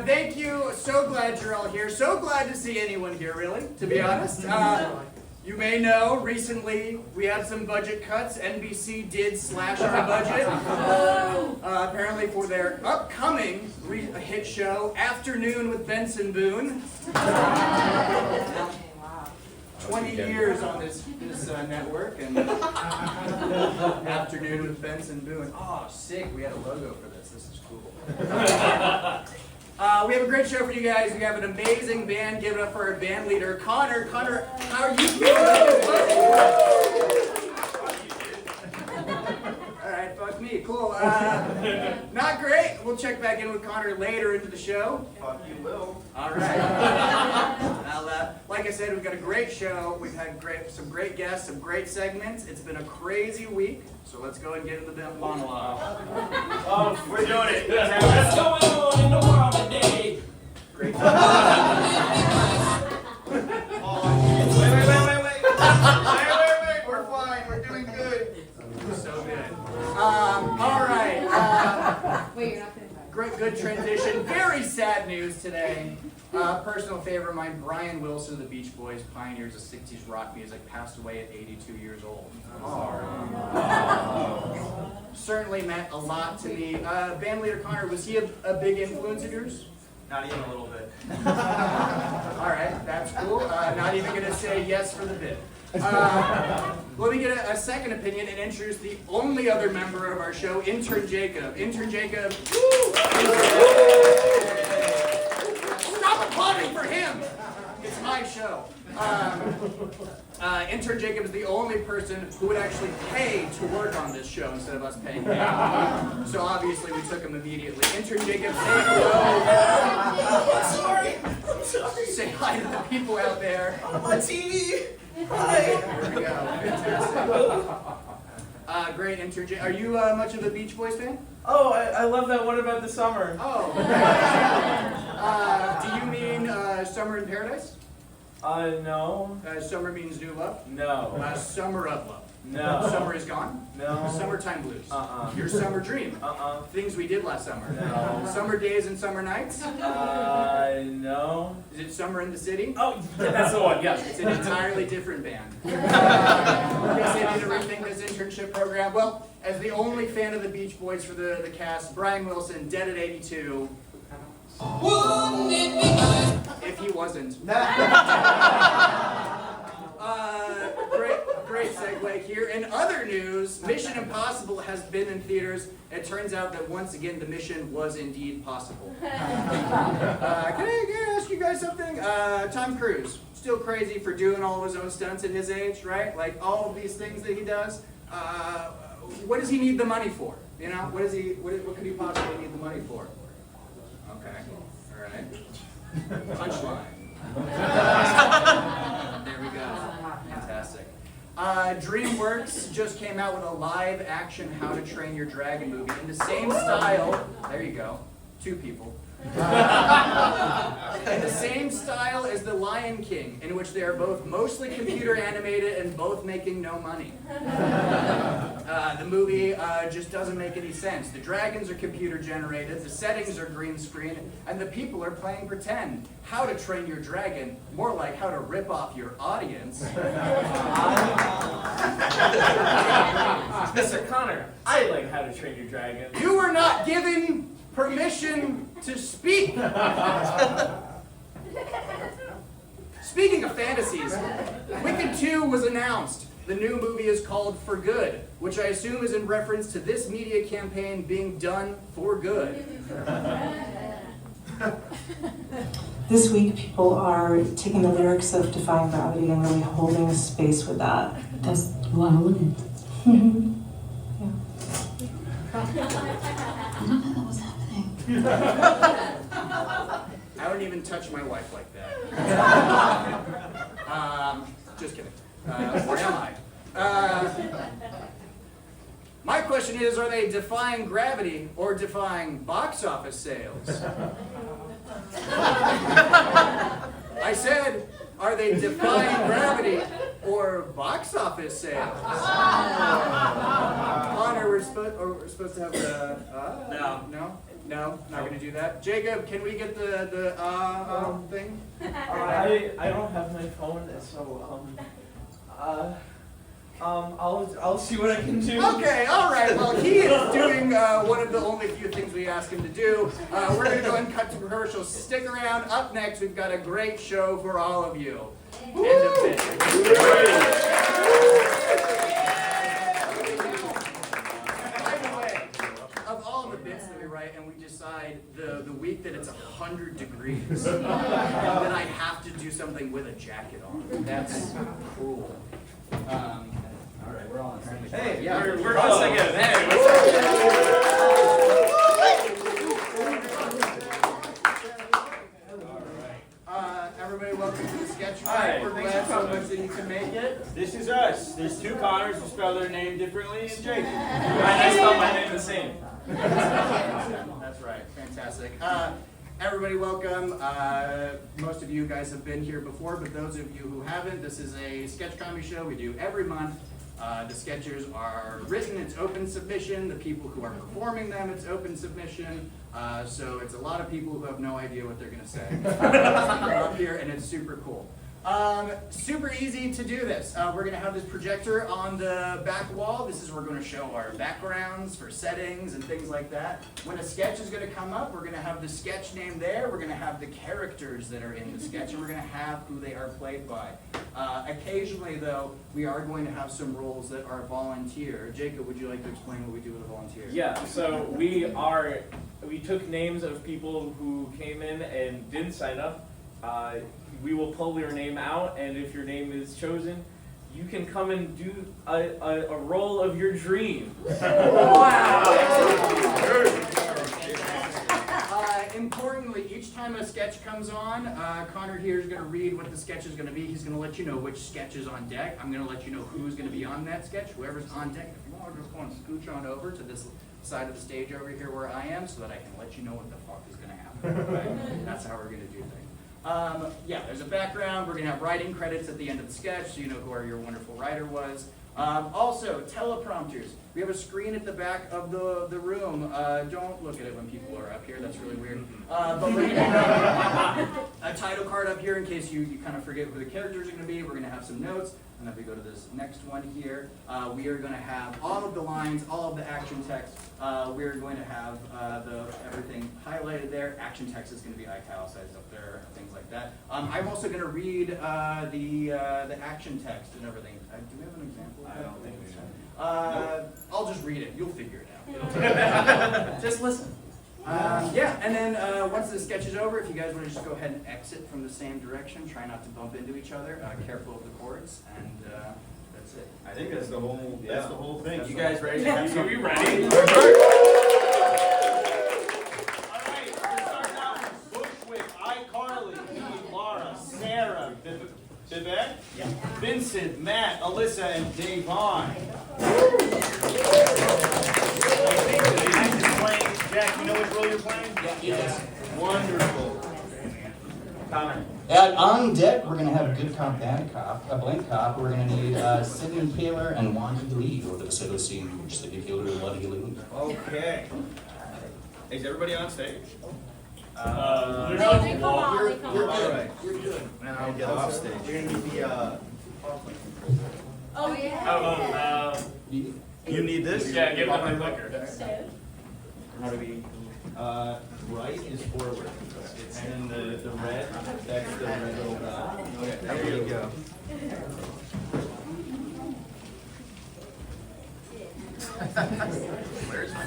Thank you. So glad you're all here. So glad to see anyone here, really, to be honest. You may know, recently we had some budget cuts. NBC did slash our budget. Apparently for their upcoming hit show, Afternoon with Benson Boone. 20 years on this network, and Afternoon with Benson Boone. Oh, sick. We had a logo for this. This is cool. We have a great show for you guys. We have an amazing band. Give it up for our band leader, Connor. Connor, how are you feeling? All right, fuck me. Cool. Not great. We'll check back in with Connor later into the show. Fuck you will. All right. Well, like I said, we've got a great show. We've had some great guests, some great segments. It's been a crazy week, so let's go and get into the monologue. Oh, we're doing it. What's going on in the world today? Great. Wait. We're fine. We're doing good. So good. All right. Wait, you're not going to Great, good transition. Very sad news today. Personal favorite of mine, Brian Wilson of the Beach Boys, pioneers of 60s rock music, passed away at 82 years old. Certainly meant a lot to me. Band leader Connor, was he a big influence of yours? Not even a little bit. All right, that's cool. Not even going to say yes for the bit. Let me get a second opinion and introduce the only other member of our show, Intern Jacob. Intern Jacob. Stop applauding for him! It's my show. Intern Jacob is the only person who would actually pay to work on this show instead of us paying him. So obviously we took him immediately. Intern Jacob, say hello. I'm sorry. Say hi to the people out there. I'm on TV. Hi. There we go. Fantastic. Great, Intern Jacob. Are you much of a Beach Boys fan? Oh, I love that one about the summer. Oh. Do you mean Summer in Paradise? No. Summer means new love? No. Summer of love? No. Summer is gone? No. Summertime blues? Uh-uh. Your summer dream? Uh-uh. Things we did last summer? No. Summer days and summer nights? No. Is it Summer in the City? Oh, yeah, that's the one, yes. It's an entirely different band. Yes, they need to rethink this internship program. Well, as the only fan of the Beach Boys for the cast, Brian Wilson, dead at 82. If he wasn't. Great segue here. In other news, Mission Impossible has been in theaters. It turns out that once again the mission was indeed possible. Can I ask you guys something? Tom Cruise, still crazy for doing all of his own stunts at his age, right? Like all of these things that he does. What does he need the money for? You know, what could he possibly need the money for? Okay, all right. Punchline. There we go. Fantastic. DreamWorks just came out with a live-action How to Train Your Dragon movie in the same style. There you go. Two people. In the same style as The Lion King, in which they are both mostly computer animated and both making no money. The movie just doesn't make any sense. The dragons are computer generated, the settings are green screen, and the people are playing pretend. How to Train Your Dragon, more like how to rip off your audience. Mr. Connor, I like How to Train Your Dragon. You were not given permission to speak. Speaking of fantasies, Wicked 2 was announced. The new movie is called For Good, which I assume is in reference to this media campaign being done for good. This week, people are taking the lyrics of Defying Gravity and really holding space with that. That's why I wouldn't. Yeah. I don't know that was happening. I wouldn't even touch my wife like that. Just kidding. Where am I? My question is, are they defying gravity or defying box office sales? I said, are they defying gravity or box office sales? Connor, we're supposed to have the no, not gonna do that. Jacob, can we get the thing? I don't have my phone, so I'll see what I can do. Okay, all right. Well, he is doing one of the only few things we asked him to do. We're going to go and cut to commercial. Stick around. Up next, we've got a great show for all of you. End of bit. By the way, of all the bits that we write, and we decide the week that it's 100 degrees, then I have to do something with a jacket on. That's cruel. All right, we're on. Hey, yeah, we're on again. Hey, what's up? Everybody, welcome to the sketch Hi, track. We're thanks glad for so coming. much that you can make it. This is us. There's two Connors who spell their name differently, and Jake. I spell my name the same. That's right. Fantastic. Everybody, welcome. Most of you guys have been here before, but those of you who haven't, this is a sketch comedy show we do every month. The sketches are written, it's open submission. The people who are performing them, it's open submission. So it's a lot of people who have no idea what they're going to say. They're up here, and it's super cool. Super easy to do this. We're going to have this projector on the back wall. This is where we're going to show our backgrounds for settings and things like that. When a sketch is going to come up, we're going to have the sketch name there. We're going to have the characters that are in the sketch, and we're going to have who they are played by. Occasionally, though, we are going to have some roles that are volunteer. Jacob, would you like to explain what we do with a volunteer? Yeah, so we took names of people who came in and didn't sign up. We will pull your name out, and if your name is chosen, you can come and do a role of your dream. Wow! Importantly, each time a sketch comes on, Connor here is going to read what the sketch is going to be. He's going to let you know which sketch is on deck. I'm going to let you know who's going to be on that sketch. Whoever's on deck, if you want to just go and scooch on over to this side of the stage over here where I am, so that I can let you know what the fuck is going to happen. Right? That's how we're going to do things. Yeah, there's a background. We're going to have writing credits at the end of the sketch, so you know who your wonderful writer was. Also, teleprompters. We have a screen at the back of the room. Don't look at it when people are up here. That's really weird. But we're going to have a title card up here in case you kind of forget who the characters are going to be. We're going to have some notes. And if we go to this next one here, we are going to have all of the lines, all of the action text. We're going to have everything highlighted there. Action text is going to be italicized up there, things like that. I'm also going to read the action text and everything. Do we have an example? I don't think we do. I'll just read it. You'll figure it out. Just listen. Yeah, and then once the sketch is over, if you guys want to just go ahead and exit from the same direction, try not to bump into each other, careful of the cords, and that's it. I think that's the whole thing. You guys ready to have some? Are we ready? All right, we're starting out with Bushwick, iCarly, Laura, Sarah, Vivek, Vincent, Matt, Alyssa, and Davon. Jack, you know which role you're playing? Yes. Wonderful. Connor. On deck, we're going to have a good cop, bad cop, a blank cop. We're going to need Sidney Taylor and Wanty Lee over the side of the scene. Sidney Taylor and Wanty Lee. Okay. Is everybody on stage? They come on. You're good. Alright. You're good. And I'll get off stage. You're gonna need the Oh, yeah. you need this? Yeah, give them the clicker. How do we right is forward. It's in the red. That's the red little dot. Okay, there you go. Where's my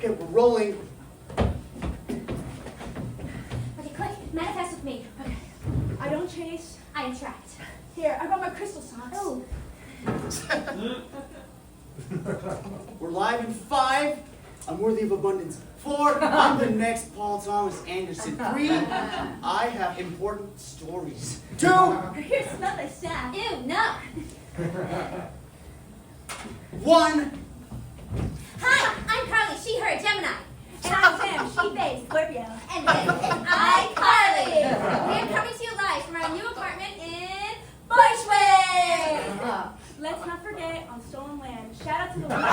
Okay, we're rolling. Okay, quick, manifest with me. Okay. I don't chase. I am trapped. Here, I brought my crystal socks. Oh. We're live in 5. I'm worthy of abundance. 4. I'm the next Paul Thomas Anderson. 3. I have important stories. 2. Here, smell this stuff. Ew, no. 1. Hi, I'm Carly, she, her, Gemini. And I'm Sam, she, they, Scorpio. And this is iCarly. We are coming to you live from our new apartment in Bushwick. Let's not forget on stolen land. Shout out to the Let's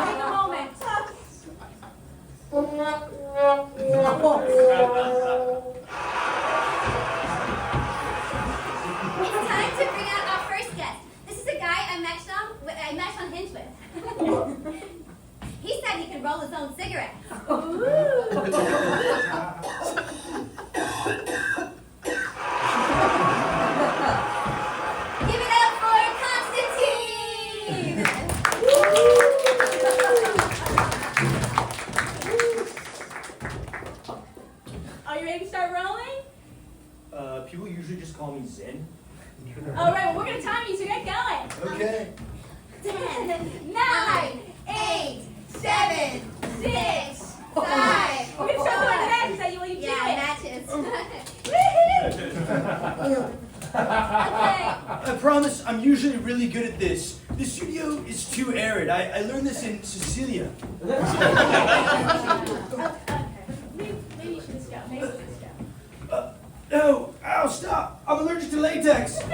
take a moment. It's time to bring out our first guest. This is a guy I matched on Hinge with. He said he can roll his own cigarettes. Give it up for Constantine! Are you ready to start rolling? People usually just call me Zen. All right, well, we're going to time you, so get going. Okay. 10, 9, 8, 7, 6, 5. We're going to start doing that. Is that you want you to do Yeah, it? matches. Okay. I promise I'm usually really good at this. The studio is too arid. I learned this in Sicilia. Okay. Maybe you should just go. Maybe you should just go. No, ow, stop. I'm allergic to latex. You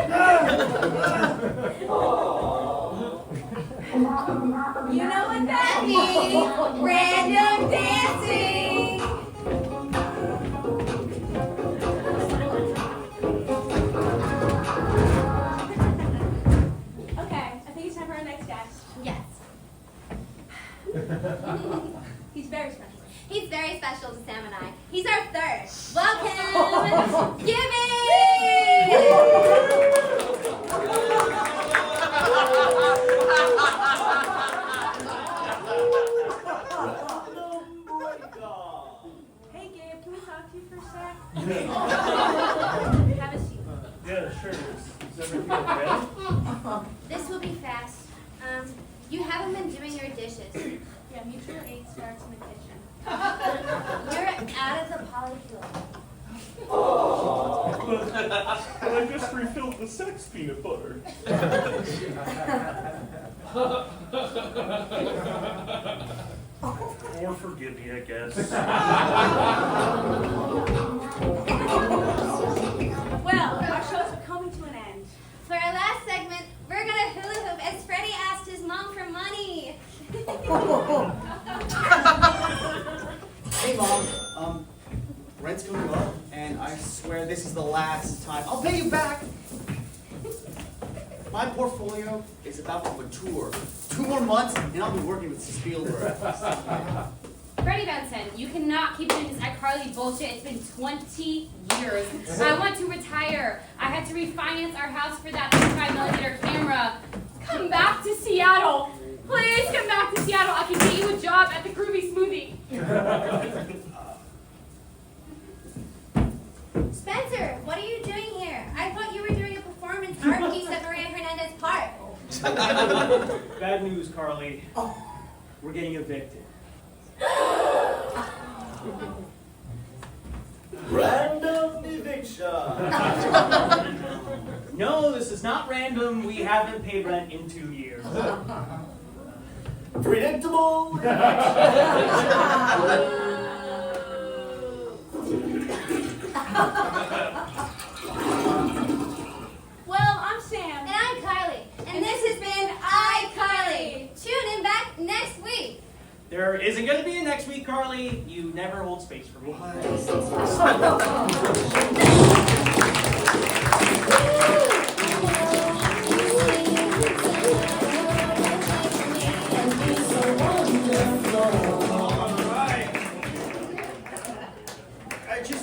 know what that means? Random dancing! Okay, I think it's time for our next guest. Yes. He's very special. He's very special to Sam and I. He's our third. Welcome, Gibby! Hey, Gabe, can we talk to you for a sec? Have a seat. Yeah, sure. Is everything okay? This will be fast. You haven't been doing your dishes. Yeah, mutual aid starts in the kitchen. You're out of the polycule. But I just refilled the sex peanut butter. Or forgive me, I guess. Well, our shows are coming to an end. For our last segment, we're gonna hula hoop as Freddie asked his mom for money. Hey, Mom. Rent's coming up, and I swear this is the last time. I'll pay you back. My portfolio is about to mature. 2 more months, and I'll be working with Spielberg. Freddie Benson, you cannot keep doing this iCarly bullshit. It's been 20 years. I want to retire. I had to refinance our house for that 35mm camera. Come back to Seattle. Please come back to Seattle. I can get you a job at the Groovy Smoothie. Spencer, what are you doing here? I thought you were doing a performance art piece at Maria Hernandez Park. Bad news, Carly. We're getting evicted. Random eviction. No, this is not random. We haven't paid rent in 2 years. Predictable. Well, I'm Sam. And I'm Kylie. And this has been iCarly. Tune in back next week. There isn't going to be a next week, Carly. You never hold space for me.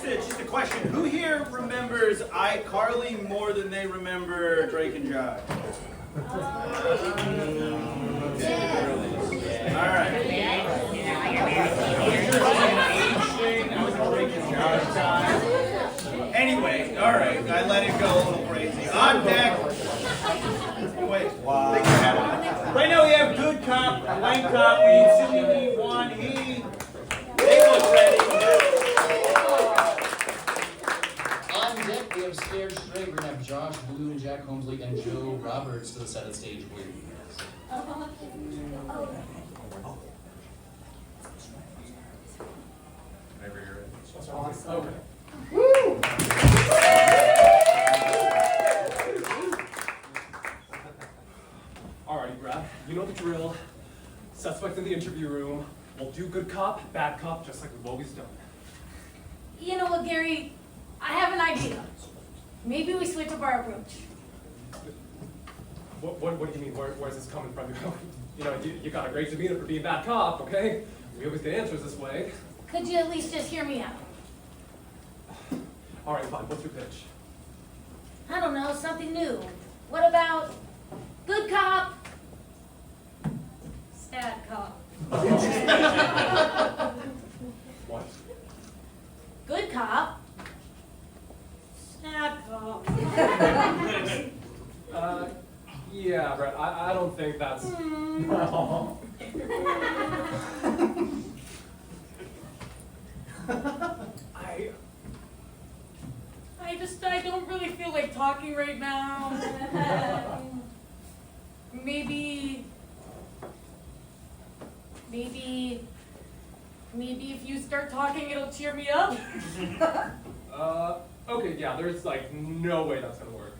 Just a question. Who here remembers iCarly more than they remember Drake and Josh? All right. cop, we need Sydney, we need Juan, they look ready. On deck, we have Scared Straight. We're gonna have Josh Boone, Jack Holmesley, and Joe Roberts to the side of the stage, please. Okay. Alrighty, Brad. You know the drill. Suspect in the interview room. We'll do good cop, bad cop, just like we've always done. You know what, Gary? I have an idea. Maybe we switch up our approach. What do you mean? Where's this coming from? You know, you got a great demeanor for being a bad cop, okay? We always get answers this way. Could you at least just hear me out? Alright, fine. What's your pitch? I don't know, something new. What about good cop, sad cop? What? Good cop, sad cop. Yeah, Brett, I don't think that's... I don't really feel like talking right now. Maybe if you start talking, it'll cheer me up. Okay, yeah, there's like no way that's gonna work.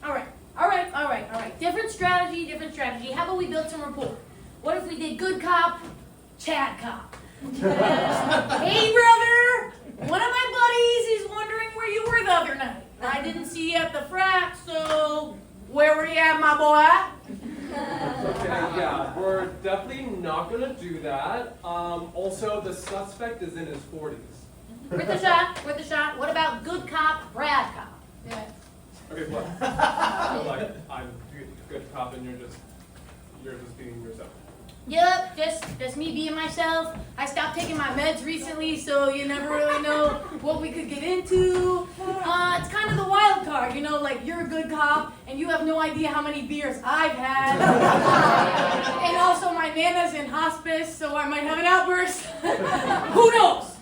All right. Different strategy. How about we build some rapport? What if we did good cop, Chad cop? Hey, brother! One of my buddies is wondering where you were the other night. I didn't see you at the frat, so where were you at, my boy? Okay, yeah, we're definitely not gonna do that. Also, the suspect is in his 40s. Worth a shot. What about good cop, bad cop? Yeah. Okay, what? So, like, I'm good cop and you're just being yourself. Yep, just me being myself. I stopped taking my meds recently, so you never really know what we could get into. It's kind of the wild card, you know, like you're a good cop and you have no idea how many beers I've had. And also my Nana's in hospice, so I might have an outburst. Who knows?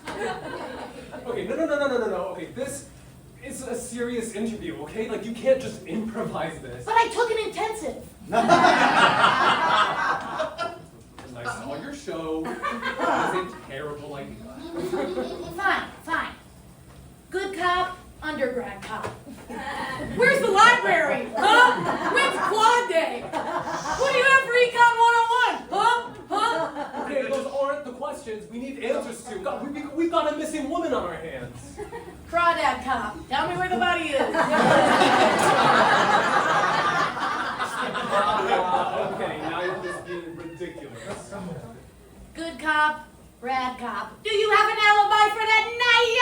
Okay, no. Okay, this is a serious interview, okay? Like, you can't just improvise this. But I took an intensive. And I saw your show. It was a terrible idea. Fine. Good cop, undergrad cop. Where's the library? Huh? When's quad day? What do you have for Econ 101? Huh? Okay, those aren't the questions we need answers to. God, we've got a missing woman on our hands. Crawdad cop, tell me where the body is. Okay, now you're just being ridiculous. Good cop, bad cop. Do you have an alibi for that night?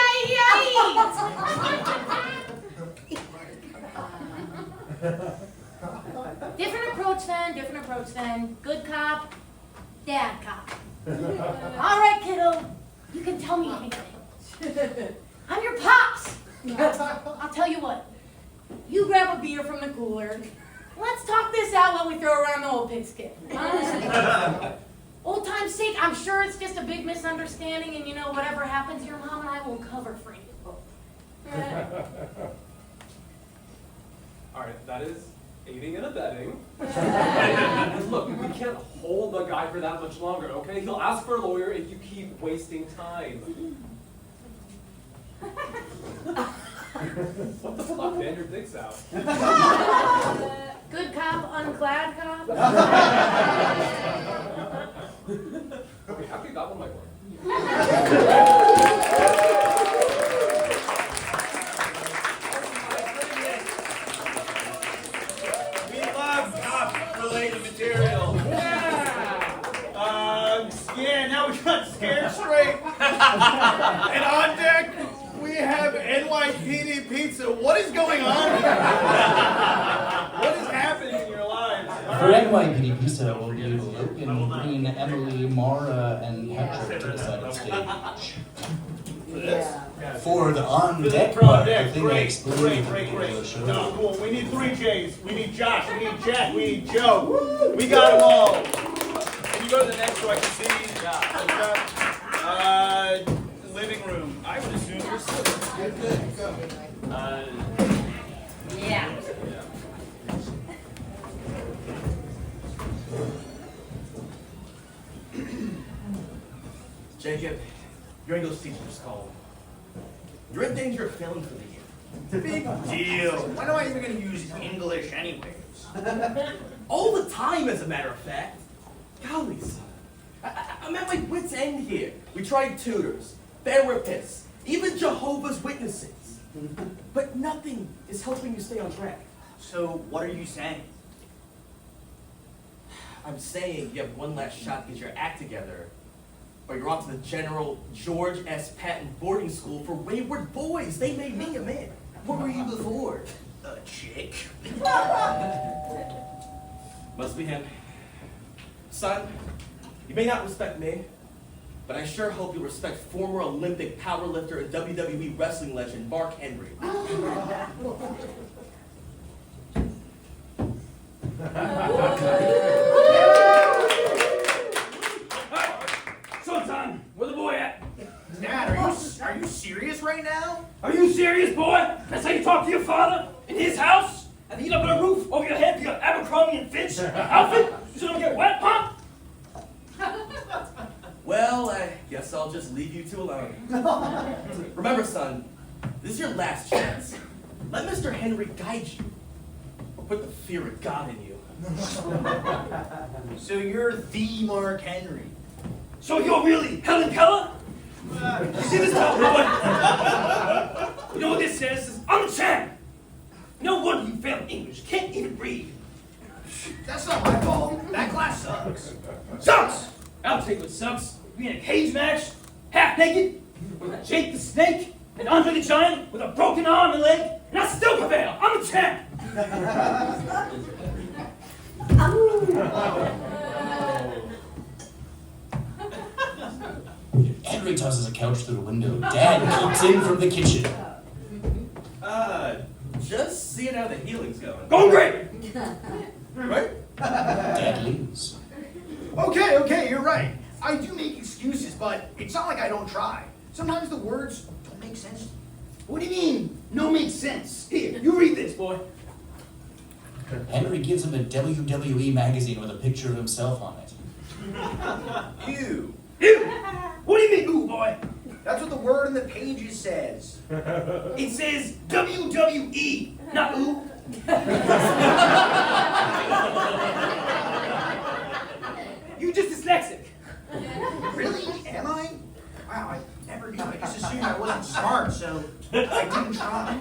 Different approach then. Good cop, dad cop. All right, kiddo, you can tell me anything. I'm your pops. I'll tell you what. You grab a beer from the cooler. Let's talk this out while we throw around the old pigskin. Old time's sake, I'm sure it's just a big misunderstanding, and you know, whatever happens, your mom and I will cover for you. Alright, that is aiding and abetting. Look, we can't hold the guy for that much longer, okay? He'll ask for a lawyer if you keep wasting time. What the fuck, man? Your dick's out. Good cop, unclad cop. Okay, after that one might work. We love cop-related material. Yeah, now we got Scared Straight. And on deck, we have NYPD pizza. What is going on here? What is happening in your lives? For NYPD Pizza, we'll do Logan, Green, Emily, Mara, and Patrick to the side of the stage. For the on-deck part, the thing that exploded Great. the show. No, cool. We need 3 J's. We need Josh. We need Jack. We need Joe. We got them all. And you go to the next so I can see? Yeah. Living room. I would assume you're still. Good. Go. Yeah. Jacob, your English teacher just called. You're in danger of failing for the year. Big deal. When am I even going to use English anyways? All the time, as a matter of fact. Golly, son. I'm at my wit's end here. We tried tutors, therapists, even Jehovah's Witnesses. But nothing is helping you stay on track. So, what are you saying? I'm saying you have one last shot to get your act together, or you're off to the General George S. Patton boarding school for wayward boys. They made me a man. What were you before? A chick. Must be him. Son, you may not respect me, but I sure hope you respect former Olympic powerlifter and WWE wrestling legend Mark Henry. Showtime! Where the boy at? Dad, are you serious right now? Are you serious, boy? That's how you talk to your father? In his house? And heat up a roof over your head for your Abercrombie and Fitch outfit? So you don't get wet, huh? Well, I guess I'll just leave you two alone. Remember, son, this is your last chance. Let Mr. Henry guide you, or put the fear of God in you. So you're the Mark Henry. So you're really Helen Keller? You see this top boy? You know what this says? I'm a champ. No wonder you failed English. Can't even read. That's not my fault. That class sucks. Sucks! I'll take what sucks. Be in a cage match, half naked, with Jake the Snake and Andre the Giant with a broken arm and leg, and I still prevail. I'm a champ. Henry tosses a couch through the window. Dad peeks in from the kitchen. Just seeing how the healing's going. Going great! Right? Dad leaves. Okay, you're right. I do make excuses, but it's not like I don't try. Sometimes the words don't make sense. What do you mean? No makes sense. Here, you read this, boy. Henry gives him a WWE magazine with a picture of himself on it. Ew. Ew! What do you mean, ooh, boy? That's what the word in the pages says. It says WWE, not ooh. You just dyslexic. Really? Am I? Wow, I never knew. I just assumed I wasn't smart, so I didn't try.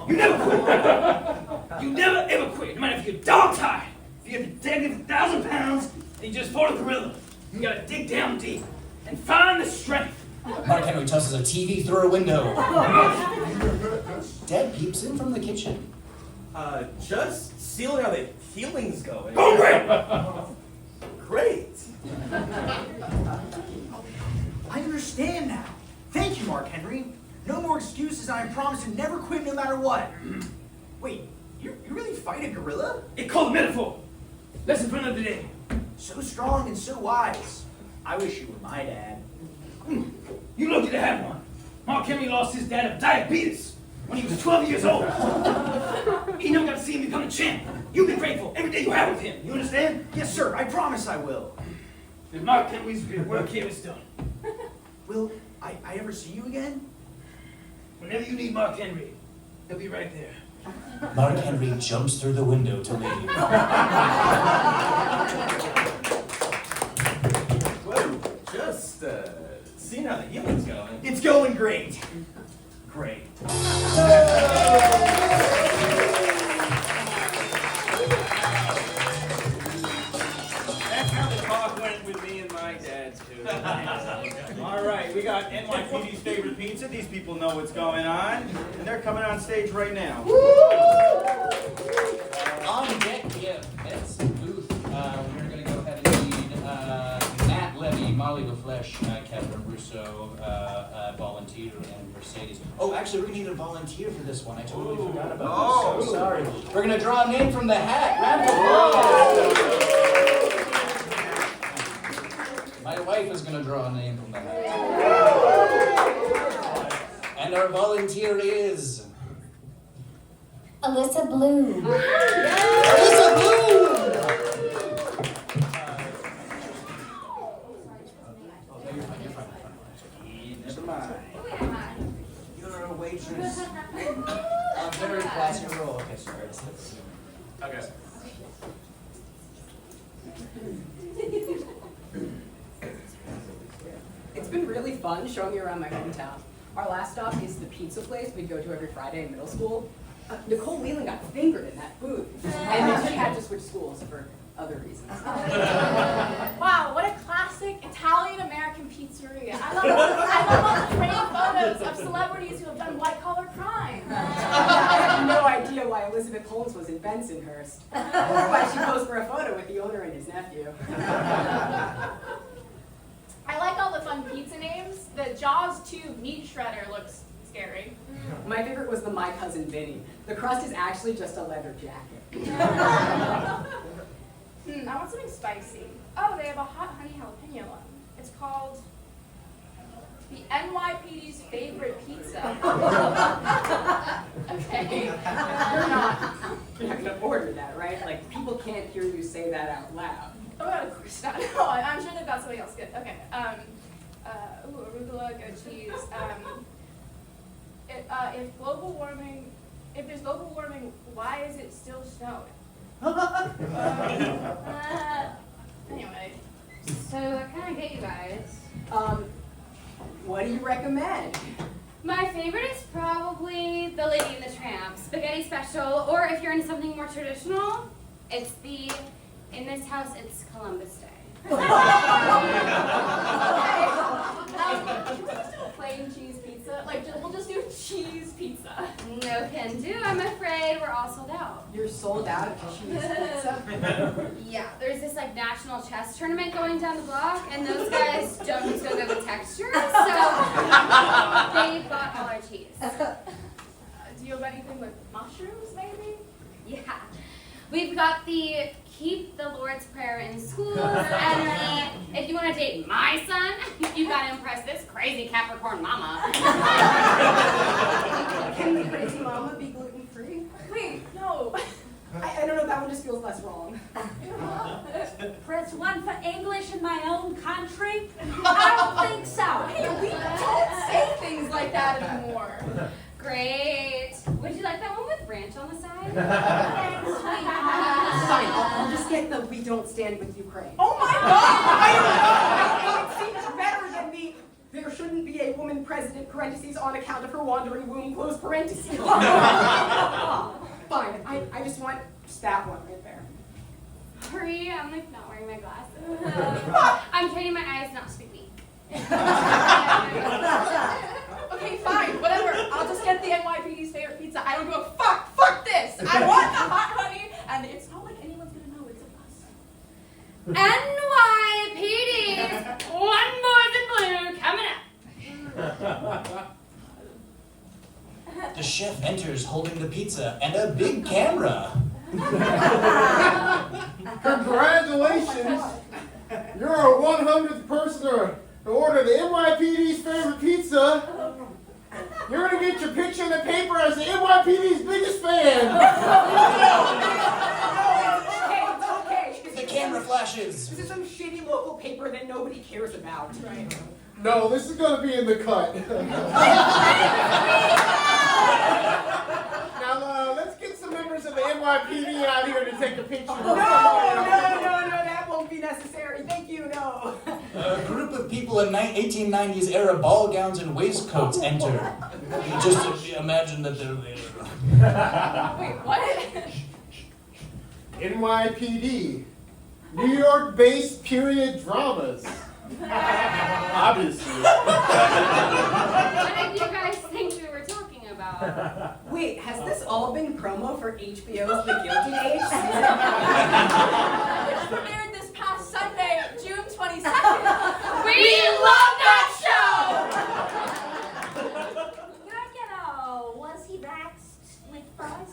You never quit. You never ever quit, no matter if you're dog tired, if you have a deadlift 1,000 pounds, and you just fought a gorilla. You gotta dig down deep and find the strength. Mark Henry tosses a TV through a window. Dad peeps in from the kitchen. Just seeing how the healing's going. Go great! Great. I understand now. Thank you, Mark Henry. No more excuses, and I promise to never quit no matter what. Wait, you really fight a gorilla? It's called a metaphor. Lesson for another day. So strong and so wise. I wish you were my dad. You lucky to have one. Mark Henry lost his dad of diabetes when he was 12 years old. He never got to see him become a champ. You be grateful every day you have with him. You understand? Yes, sir. I promise I will. Then Mark Henry's work here is done. Will I ever see you again? Whenever you need Mark Henry, he'll be right there. Mark Henry jumps through the window to leave. Well, just seeing how the healing's going. It's going great. Great. That's how the talk went with me and my dad, too. All right, we got NYPD's favorite pizza. These people know what's going on, and they're coming on stage right now. On deck, we have Benson Boone. We're going to go ahead and need Matt Levy, Molly LaFleche, Catherine Russo, volunteer, and Mercedes. Oh, actually, we're going to need a volunteer for this one. I totally forgot about this. So sorry. We're going to draw a name from the hat. Round of applause. wife is going to draw a name from that. And our volunteer is... Alyssa Bloom. Alyssa Bloom! Never mind. You're a waitress. I'm very classy role. Okay, sorry. Okay. It's been really fun showing you around my hometown. Our last stop is the pizza place we'd go to every Friday in middle school. Nicole Whelan got fingered in that food, and then she had to switch schools for other reasons. Wow, what a classic Italian-American pizzeria. I love all the great photos of celebrities who have done white-collar crime. I have no idea why Elizabeth Holmes was in Bensonhurst, or why she posed for a photo with the owner and his nephew. I like all the fun pizza names. The Jaws 2 meat shredder looks scary. My favorite was the My Cousin Vinny. The crust is actually just a leather jacket. I want something spicy. Oh, they have a hot honey jalapeno one. It's called the NYPD's favorite pizza. Okay. You're not gonna order that, right? Like, people can't hear you say that out loud. Oh, of course not. No, I'm sure they've got something else good. Okay. Arugula, goat cheese. If there's global warming, why is it still snowing? Anyway. So what can I get you guys? What do you recommend? My favorite is probably the Lady and the Tramp spaghetti special, or if you're into something more traditional, it's the, in this house, it's Columbus Day. Can we just do a plain cheese pizza? Like, we'll just do cheese pizza. No can do. I'm afraid we're all sold out. You're sold out of cheese pizza? Yeah, there's this like national chess tournament going down the block, and those guys don't do so good with texture, so they bought all our cheese. Do you have anything with mushrooms, maybe? Yeah. We've got the Keep the Lord's Prayer in Schools, and the if you want to date my son, you gotta impress this crazy Capricorn mama. Can the crazy mama be gluten-free? Wait, no. I don't know, that one just feels less wrong. Press 1 for English in my own country? I don't think so. Hey, we don't say things like that anymore. Great. Would you like that one with ranch on the side? Thanks, sweetheart. Fine, I'll just get the We Don't Stand With Ukraine. Oh my God! It seems better than the there shouldn't be a woman president, parentheses, on account of her wandering womb, close parentheses. Fine, I just want just that one right there. Hurry, I'm like not wearing my glasses. I'm training my eyes not to be weak. Okay, fine, whatever. I'll just get the NYPD's favorite pizza. I don't give a fuck. Fuck this. I want the hot honey, and it's not like anyone's gonna know it's a us. NYPD, one more than blue coming up. The chef enters holding the pizza and a big camera. Congratulations! You're our 100th person to order the NYPD's favorite pizza. You're gonna get your picture in the paper as the NYPD's biggest fan. It's okay. The camera flashes. This is some shitty local paper that nobody cares about. Right. No, this is gonna be in the cut. Now, let's get some members of the NYPD out here to take a picture. No, that won't be necessary. Thank you, no. A group of people in 1890s era ball gowns and waistcoats enter. Just imagine that they're there. Wait, what? NYPD, New York-based period dramas. Obviously. What did you guys think we were talking about? Wait, has this all been promo for HBO's The Gilded Age? Which premiered this past Sunday, June 22nd. We love that show! Was he waxed with fuzz?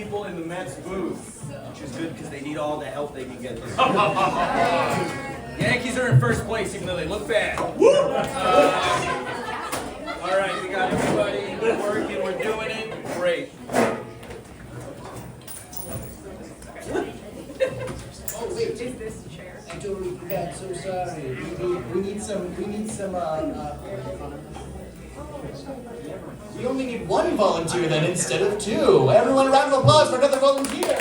people in the Mets booth, which is good because they need all the help they can get this year. Yankees are in first place, even though they look bad. Woo! All right, we got everybody working. We're doing it. Great. Oh wait, is this chair? I totally forgot. So sorry. We need some. We only need one volunteer then instead of two. Everyone, a round of applause for another volunteer.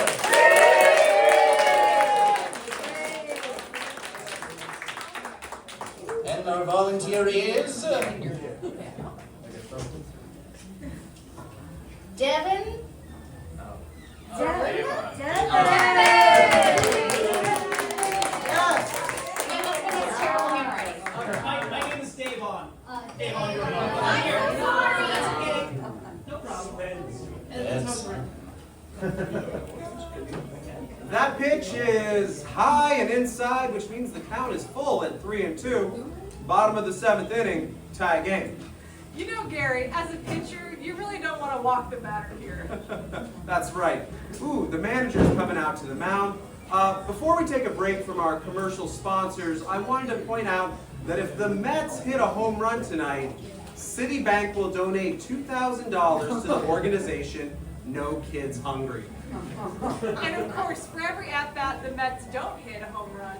And our volunteer is Devin? My name is Davon. Davon, you're no problem. That pitch is high and inside, which means the count is full at 3-2. Bottom of the 7th inning, tie game. You know, Gary, as a pitcher, you really don't want to walk the batter here. That's right. Ooh, the manager's coming out to the mound. Before we take a break from our commercial sponsors, I wanted to point out that if the Mets hit a home run tonight, Citibank will donate $2,000 to the organization No Kids Hungry. And of course, for every at-bat the Mets don't hit a home run,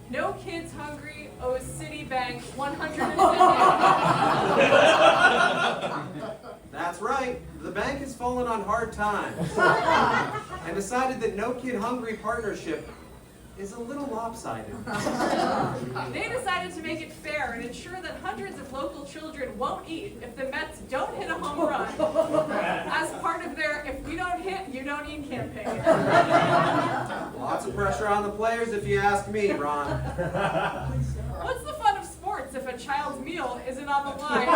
No Kids Hungry owes Citibank $150. That's right. The bank has fallen on hard times and decided that No Kid Hungry partnership is a little lopsided. They decided to make it fair and ensure that hundreds of local children won't eat if the Mets don't hit a home run as part of their "if we don't hit, you don't eat" campaign. Lots of pressure on the players if you ask me, Ron. What's the fun of sports if a child's meal isn't on the line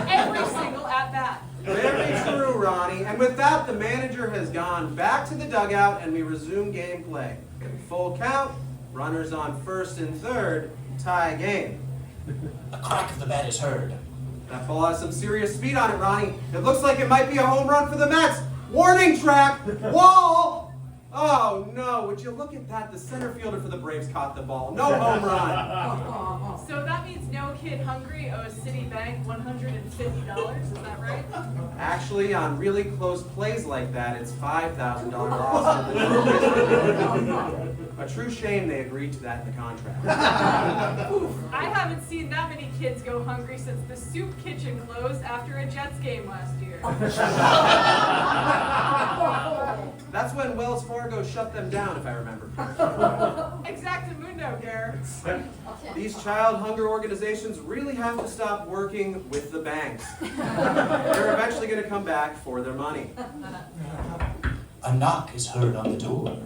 every single at-bat? Very true, Ronnie. And with that, the manager has gone back to the dugout and we resume gameplay. Full count, runners on first and third, tie game. a crack of the bat is heard. That ball has some serious speed on it, Ronnie. It looks like it might be a home run for the Mets. Warning track, wall! Oh no, would you look at that? The center fielder for the Braves caught the ball. No home run. So that means No Kid Hungry owes Citibank $150, is that right? Actually, on really close plays like that, it's $5,000 loss. A true shame they agreed to that in the contract. Oof, I haven't seen that many kids go hungry since the soup kitchen closed after a Jets game last year. That's when Wells Fargo shut them down, if I remember correctly. Exactamundo, Gare. These child hunger organizations really have to stop working with the banks. They're eventually going to come back for their money. A knock is heard on the door.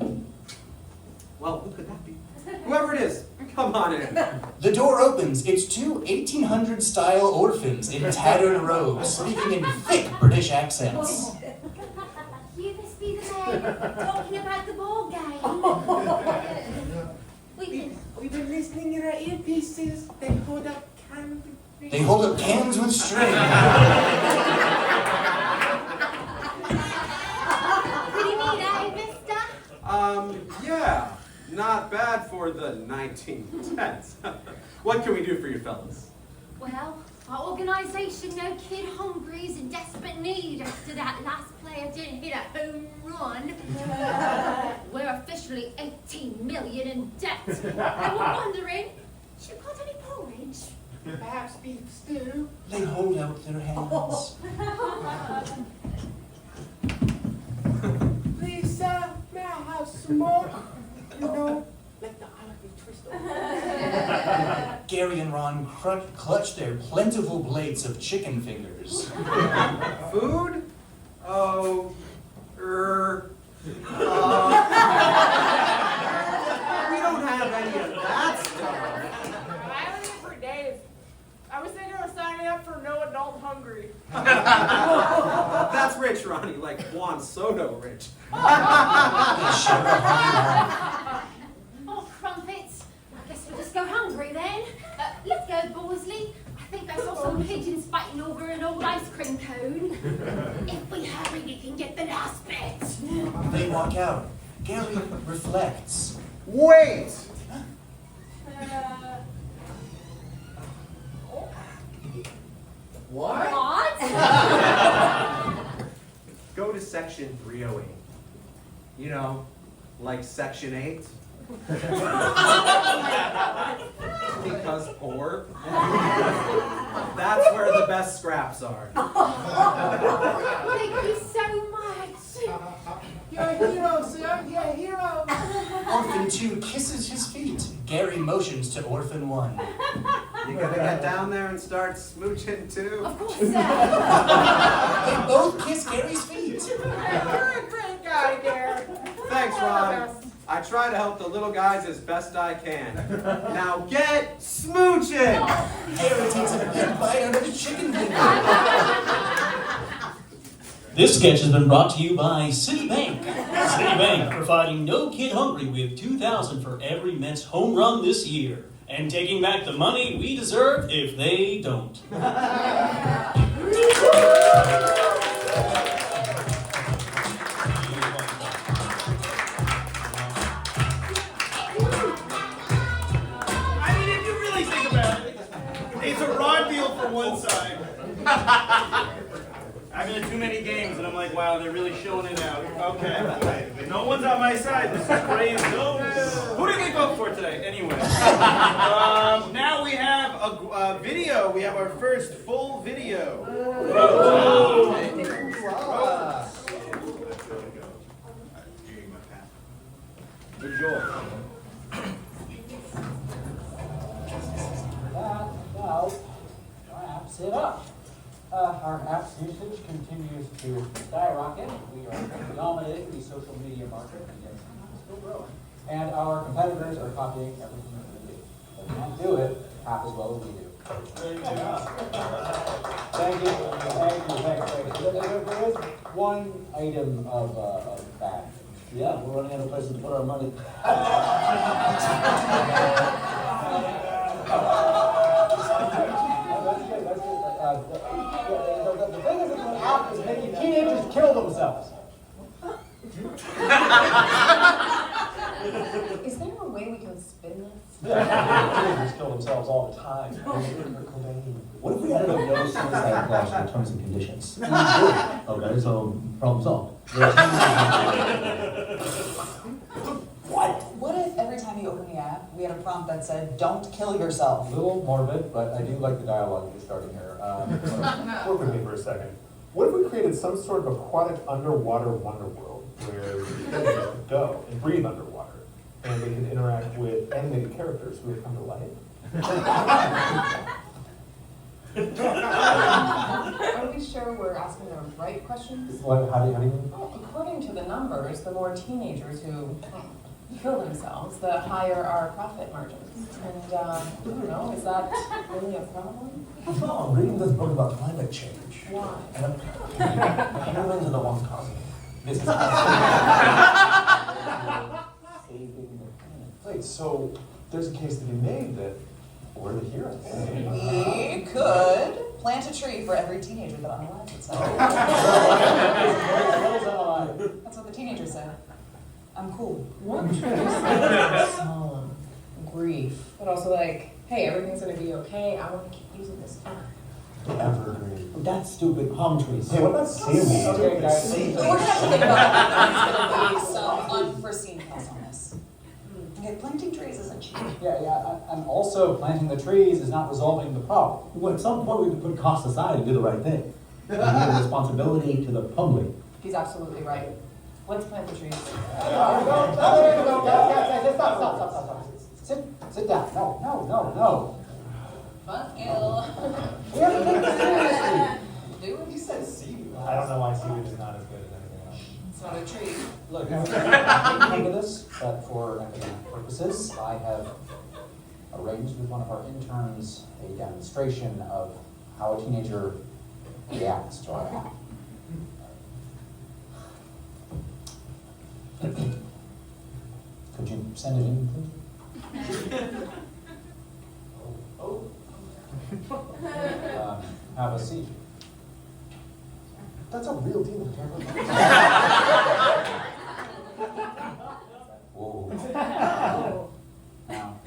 Well, who could that be? Whoever it is, come on in. The door opens. It's two 1800s-style orphans in tattered robes, speaking in thick British accents. You must be the man talking about the ball game. We've been listening in our earpieces. They hold up cans. They hold up cans with string. Pretty neat, eh, mister? Yeah, not bad for the 1910s. What can we do for you fellas? Well, our organisation, No Kid Hungry, is in desperate need after that last player didn't hit a home run. We're officially 18 million in debt. And we're wondering, have you got any porridge? Perhaps beef stew. They hold out their hands. Please, sir, may I have some more? You know, like the Olive Twister. Gary and Ron clutch their plentiful plates of chicken fingers. Food? Oh, we don't have any of that stuff. I haven't eaten for days. I was thinking of signing up for No Adult Hungry. That's rich, Ronnie, like Juan Soto rich. Oh, crumpets. I guess we'll just go hungry then. Let's go, Borsley. I think I saw some pigeons fighting over an old ice cream cone. If we hurry, we can get the last bit. walk out. Gary reflects. Wait! What? What? Go to section 308. You know, like section 8. Because poor. That's where the best scraps are. Thank you so much. You're a hero, sir. You're a hero. Orphan 2 kisses his feet. Gary motions to Orphan 1. You gotta get down there and start smooching too. Of course, sir. They both kiss Gary's feet. You're a great guy, Gary. Thanks, Ron. I try to help the little guys as best I can. Now get smooching! Gary takes a big bite out of his chicken finger. This sketch has been brought to you by Citibank. Citibank, providing no kid hungry with $2,000 for every Mets home run this year, and taking back the money we deserve if they don't. I mean, if you really think about it, it's a raw deal for one side. I've been in too many games, and I'm like, wow, they're really showing it out. Okay, no one's on my side. This is crazy. Who did we vote for today? Anyway, now we have a video. We have our first full video. Enjoy. That now wraps it up. Our app's usage continues to skyrocket. We are dominating the social media market, and yet it's still growing. And our competitors are copying everything that we do. They can't do it half as well as we do. Thank you. There is one item of bad. Yeah, we're running out of places to put our money. The thing is that the app is making teenagers kill themselves. Is there a way we can spin this? Teenagers kill themselves all the time. What if we added a no suicide clause in the terms and conditions? Okay, so problem solved. What if every time you open the app, we had a prompt that said, "Don't kill yourself"? A little morbid, but I do like the dialogue you're starting here. Work with me for a second. What if we created some sort of aquatic underwater wonder world where teenagers could go and breathe underwater, and they could interact with animated characters who would come to life? Are we sure we're asking the right questions? How do you mean? Well, according to the numbers, the more teenagers who kill themselves, the higher our profit margins. And I don't know, is that really a problem? No, I'm reading this book about climate change. Why? And humans are the ones causing it. This is Saving the planet. Wait, so there's a case to be made that we're the heroes. We could plant a tree for every teenager that unalives itself. That's what the teenagers said. I'm cool. One tree. Grief. But also like, hey, everything's gonna be okay. I want to keep using this time. evergreen. That's stupid. Palm trees. Hey, what about seaweed? Okay, guys. So we're gonna have to think about there's gonna be some unforeseen costs on this. Okay, planting trees isn't cheap. Yeah, and also planting the trees is not resolving the problem. Well, at some point we could put costs aside and do the right thing. And give a responsibility to the public. He's absolutely right. Let's plant the trees. Stop. Sit down. No. Fuck you. We have to take this seriously. Do what you said. Seaweed. I don't know why seaweed is not as good as anything else. It's not a tree. Look, I didn't come to this, but for academic purposes, I have arranged with one of our interns a demonstration of how a teenager reacts to our app. Could you send it in, please? Have a seat. That's a real deal. Now,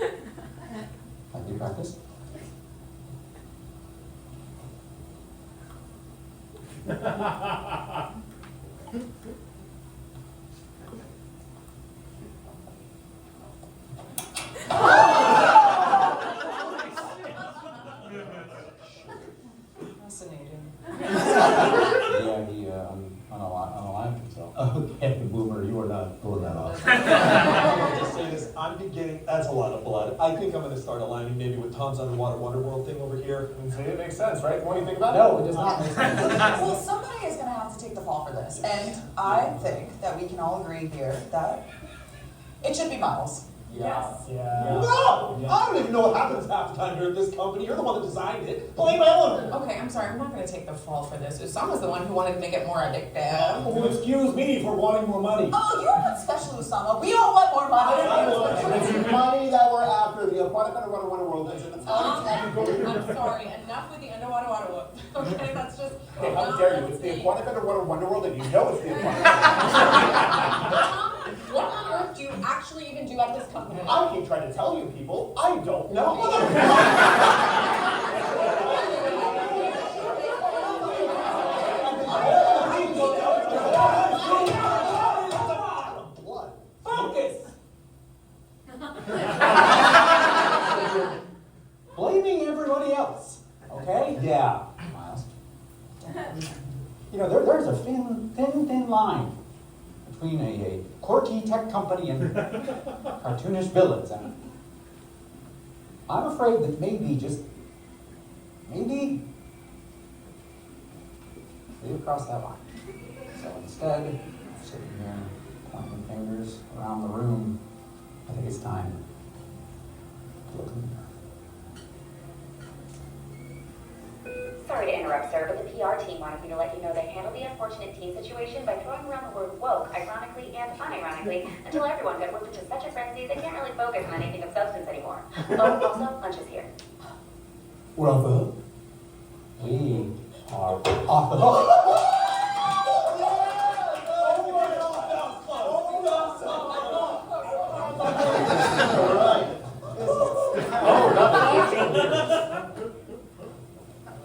have you practiced? Fascinating. Yeah, he unalived himself. Okay, Boomer, you are not pulling that off. Just say this, I'm beginning, that's a lot of blood. I think I'm gonna start aligning maybe with Tom's underwater Wonderworld thing over here. And say it makes sense, right? What do you think about it? No, it does not make sense. Well, somebody is going to have to take the fall for this, and I think that we can all agree here that it should be Miles. Yeah. No! I don't even know what happens half the time here at this company. You're the one that designed it. Blame Eleanor. Okay, I'm sorry, I'm not going to take the fall for this. Usama's the one who wanted to make it more addictive. Oh, excuse me for wanting more money. Oh, you're not special, Usama. We all want more money. It's money that we're after. The Aquatic Underwater Wonderworld is an I'm sorry, enough with the underwater water whoop. Okay, that's just. Hey, how dare you? It's the Aquatic Underwater Wonderworld, and you know it's the Aquatic. What on earth do you actually even do at this company? I keep trying to tell you people, I don't know. Focus! Blaming everybody else, okay? Yeah, Miles. You know, there's a thin line between a quirky tech company and cartoonish villains. And I'm afraid that maybe we've crossed that line. So instead of sitting here pointing fingers around the room, I think it's time to look in the mirror. Sorry to interrupt, sir, but the PR team wanted me to let you know they handled the unfortunate teen situation by throwing around the word woke, ironically and unironically, until everyone got worked into such a frenzy they can't really focus on anything of substance anymore. Oh, also, lunch is here. We're off the hook. We are off the hook.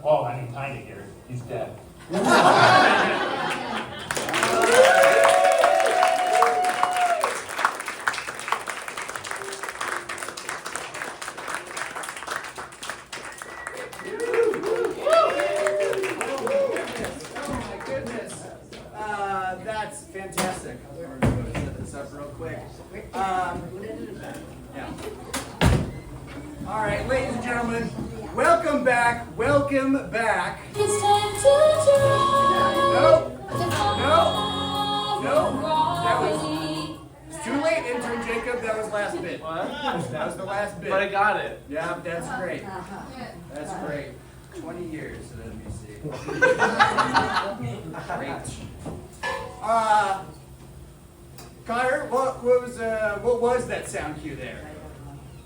Oh, I mean, kinda here. He's dead. That's fantastic. We're going to set this up real quick. Yeah. All right, ladies and gentlemen, welcome back. Welcome back. It's time to Nope. That was it's too late, intern Jacob. That was last bit. What? That was the last bit. But I got it. Yeah, that's great. That's great. 20 years at NBC. Great. Connor, what was that sound cue there?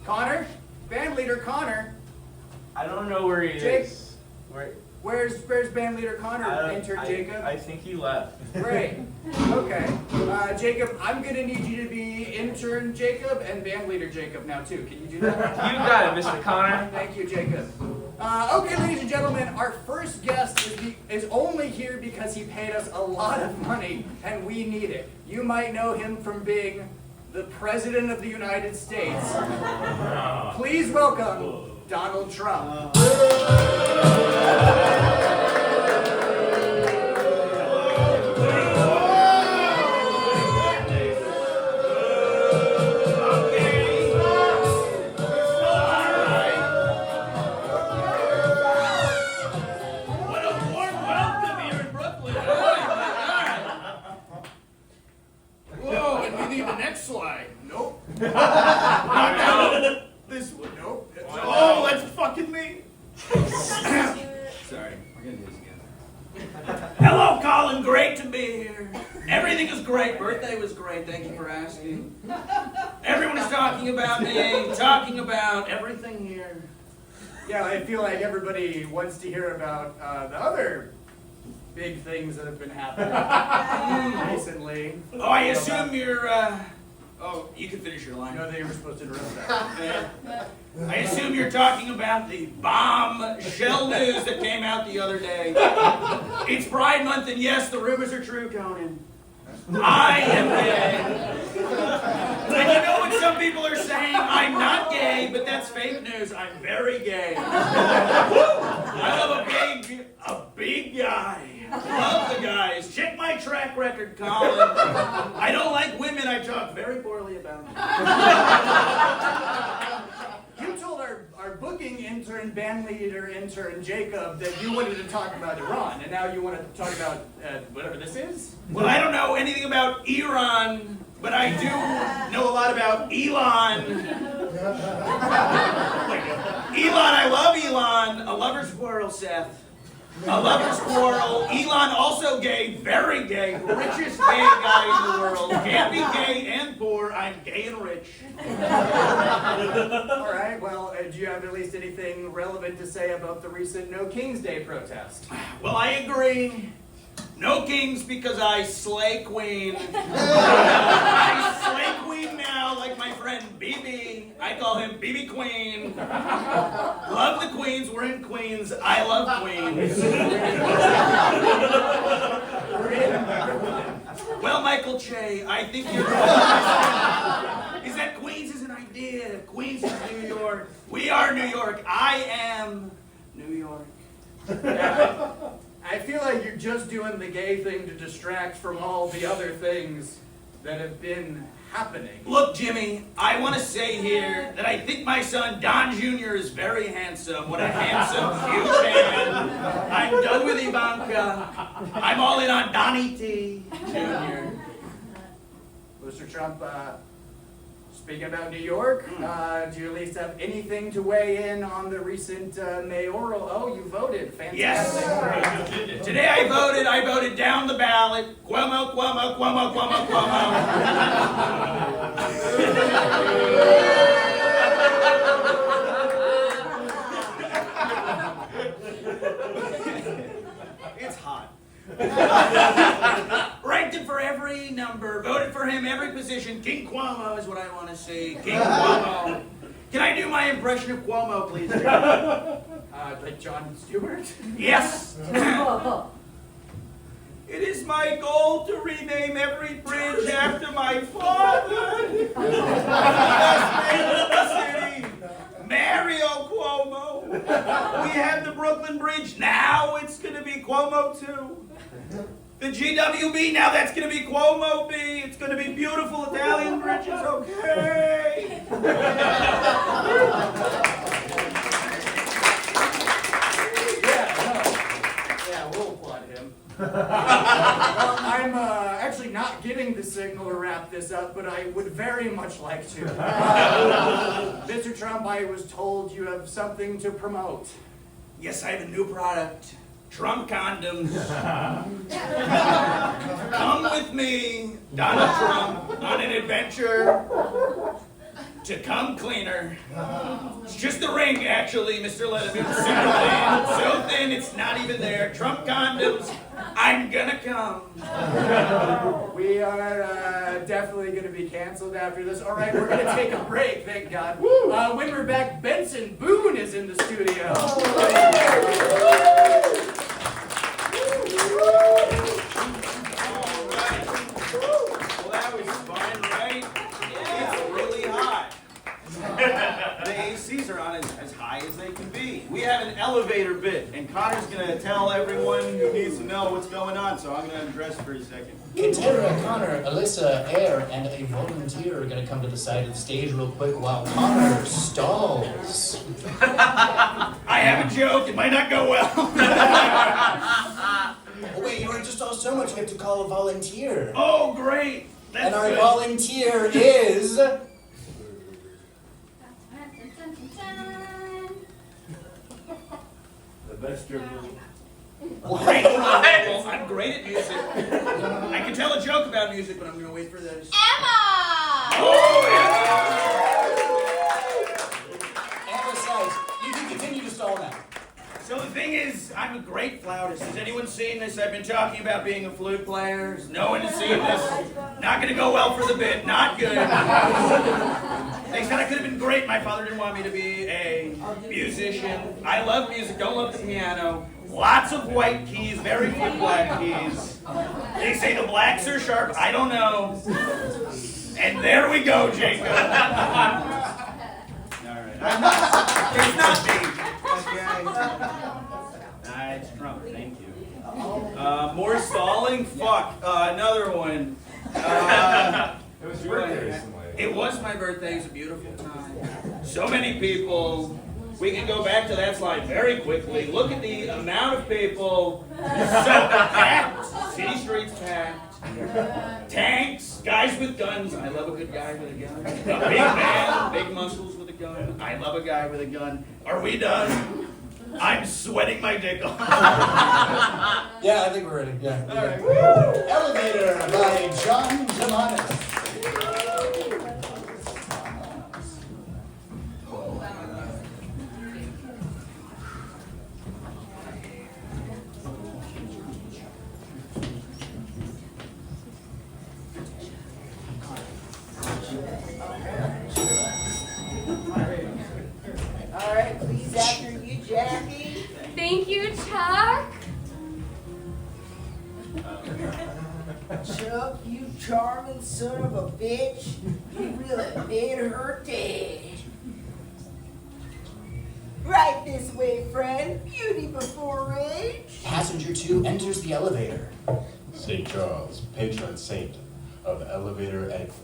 Connor? Band leader Connor? I don't know where he Jake? is. Where's band leader Connor, intern Jacob? I think he left. Great. Okay. Jacob, I'm gonna need you to be intern Jacob and band leader Jacob now too. Can you do that? You got it, Mr. Connor. Thank you, Jacob. Okay, ladies and gentlemen, our first guest is only here because he paid us a lot of money and we need it. You might know him from being the President of the United States. Please welcome Donald Trump. Whoa, and we need the next slide. Nope. This one, nope. Oh, that's fucking me. Sorry, we're gonna do this again. Hello, Colin. Great to be here. Everything is great. Birthday was great. Thank you for asking. Everyone is talking about me, talking about everything here. Yeah, I feel like everybody wants to hear about the other big things that have been happening recently. Oh, I assume you're Oh, you can finish your line. No, they were supposed to interrupt that. I assume you're talking about the bombshell news that came out the other day. It's Pride Month, and yes, the rumors are true, Conan. I am gay. And you know what some people are saying? I'm not gay, but that's fake news. I'm very gay. I love a big guy. Love the guys. Check my track record, Colin. I don't like women. I talk very poorly about them. You told our booking intern, band leader intern, Jacob, that you wanted to talk about Iran, and now you want to talk about whatever this is? Well, I don't know anything about Iran, but I do know a lot about Elon. Elon, I love Elon. A lover's quarrel, Seth. A lover's quarrel. Elon, also gay, very gay, richest gay guy in the world. Can't be gay and poor. I'm gay and rich. All right, well, do you have at least anything relevant to say about the recent No King's Day protest? Well, I agree. No kings because I slay queen. I slay queen now like my friend BB. I call him BB Queen. Love the queens. We're in Queens. I love queens. Well, Michael Che, I think you're right. Is that Queens is an idea. Queens is New York. We are New York. I am New York. I feel like you're just doing the gay thing to distract from all the other things that have been happening. Look, Jimmy, I want to say here that I think my son Don Jr. is very handsome. What a handsome, cute man. I'm done with Ivanka. I'm all in on Donnie T. Jr. Mr. Trump, speaking about New York, do you at least have anything to weigh in on the recent mayoral? Oh, you voted. Fantastic. Yes. Today I voted down the ballot. Cuomo, Cuomo, Cuomo, Cuomo, Cuomo. It's hot. Ranked him for every number, voted for him every position. King Cuomo is what I want to see. King Cuomo. Can I do my impression of Cuomo, please? Like Jon Stewart? Yes. It is my goal to rename every bridge after my father. City. Mario Cuomo. We have the Brooklyn Bridge. Now it's going to be Cuomo 2. The GWB, now that's going to be Cuomo B. It's going to be beautiful Italian bridges, okay? Yeah, we'll applaud him. Well, I'm actually not getting the signal to wrap this up, but I would very much like to. Mr. Trump, I was told you have something to promote. Yes, I have a new product. Trump condoms. Come with me, Donald Trump, on an adventure to come cleaner. It's just the ring, actually, Mr. Letterman. So thin, it's not even there. Trump condoms, I'm gonna come. We are definitely going to be canceled after this. All right, we're going to take a break, thank God. When we're back, Benson Boone is in the studio. Well, that was fun, right? Yeah. It's really hot. The ACs are on as high as they can be. We have an elevator bit, and Connor's going to tell everyone who needs to know what's going on, so I'm going to undress for a second. Katera, Connor, Alyssa, Air, and a volunteer are going to come to the side of the stage real quick while Connor stalls. I have a joke, it might not go well. Oh, wait, you were just all so much, we have to call a volunteer. Oh, great. That's and our good. volunteer is... The best dribble. Great. Well, I'm great at music. I can tell a joke about music, but I'm going to wait for this. Emma! Oh, Emma says, you can continue to stall now. So the thing is, I'm a great flautist. Has anyone seen this? I've been talking about being a flute player. No one has seen this. Not gonna go well for the bit. Not good. They said I could have been great. My father didn't want me to be a musician. I love music, don't love the piano. Lots of white keys, very few black keys. They say the blacks are sharp. I don't know. And there we go, Jacob. All right. It's not me. Okay. Nice drummer, thank you. More stalling? Fuck. Another one. It was your birthday recently. It was my birthday. It was a beautiful time. So many people. We can go back to that slide very quickly. Look at the amount of people. So packed. City streets packed. Tanks, guys with guns. I love a good guy with a gun. A big man, big muscles with a gun. I love a guy with a gun. Are we done? I'm sweating my dick off. Yeah, I think we're ready. Yeah. All right. Elevator by John Jamanis. All right, please, after you, Jackie. Thank you, Chuck. Chuck, you charming son of a bitch. You really made her day. Right this way, friend. Beauty before age. Passenger 2 enters the elevator. St. Charles, patron saint of elevator etiquette.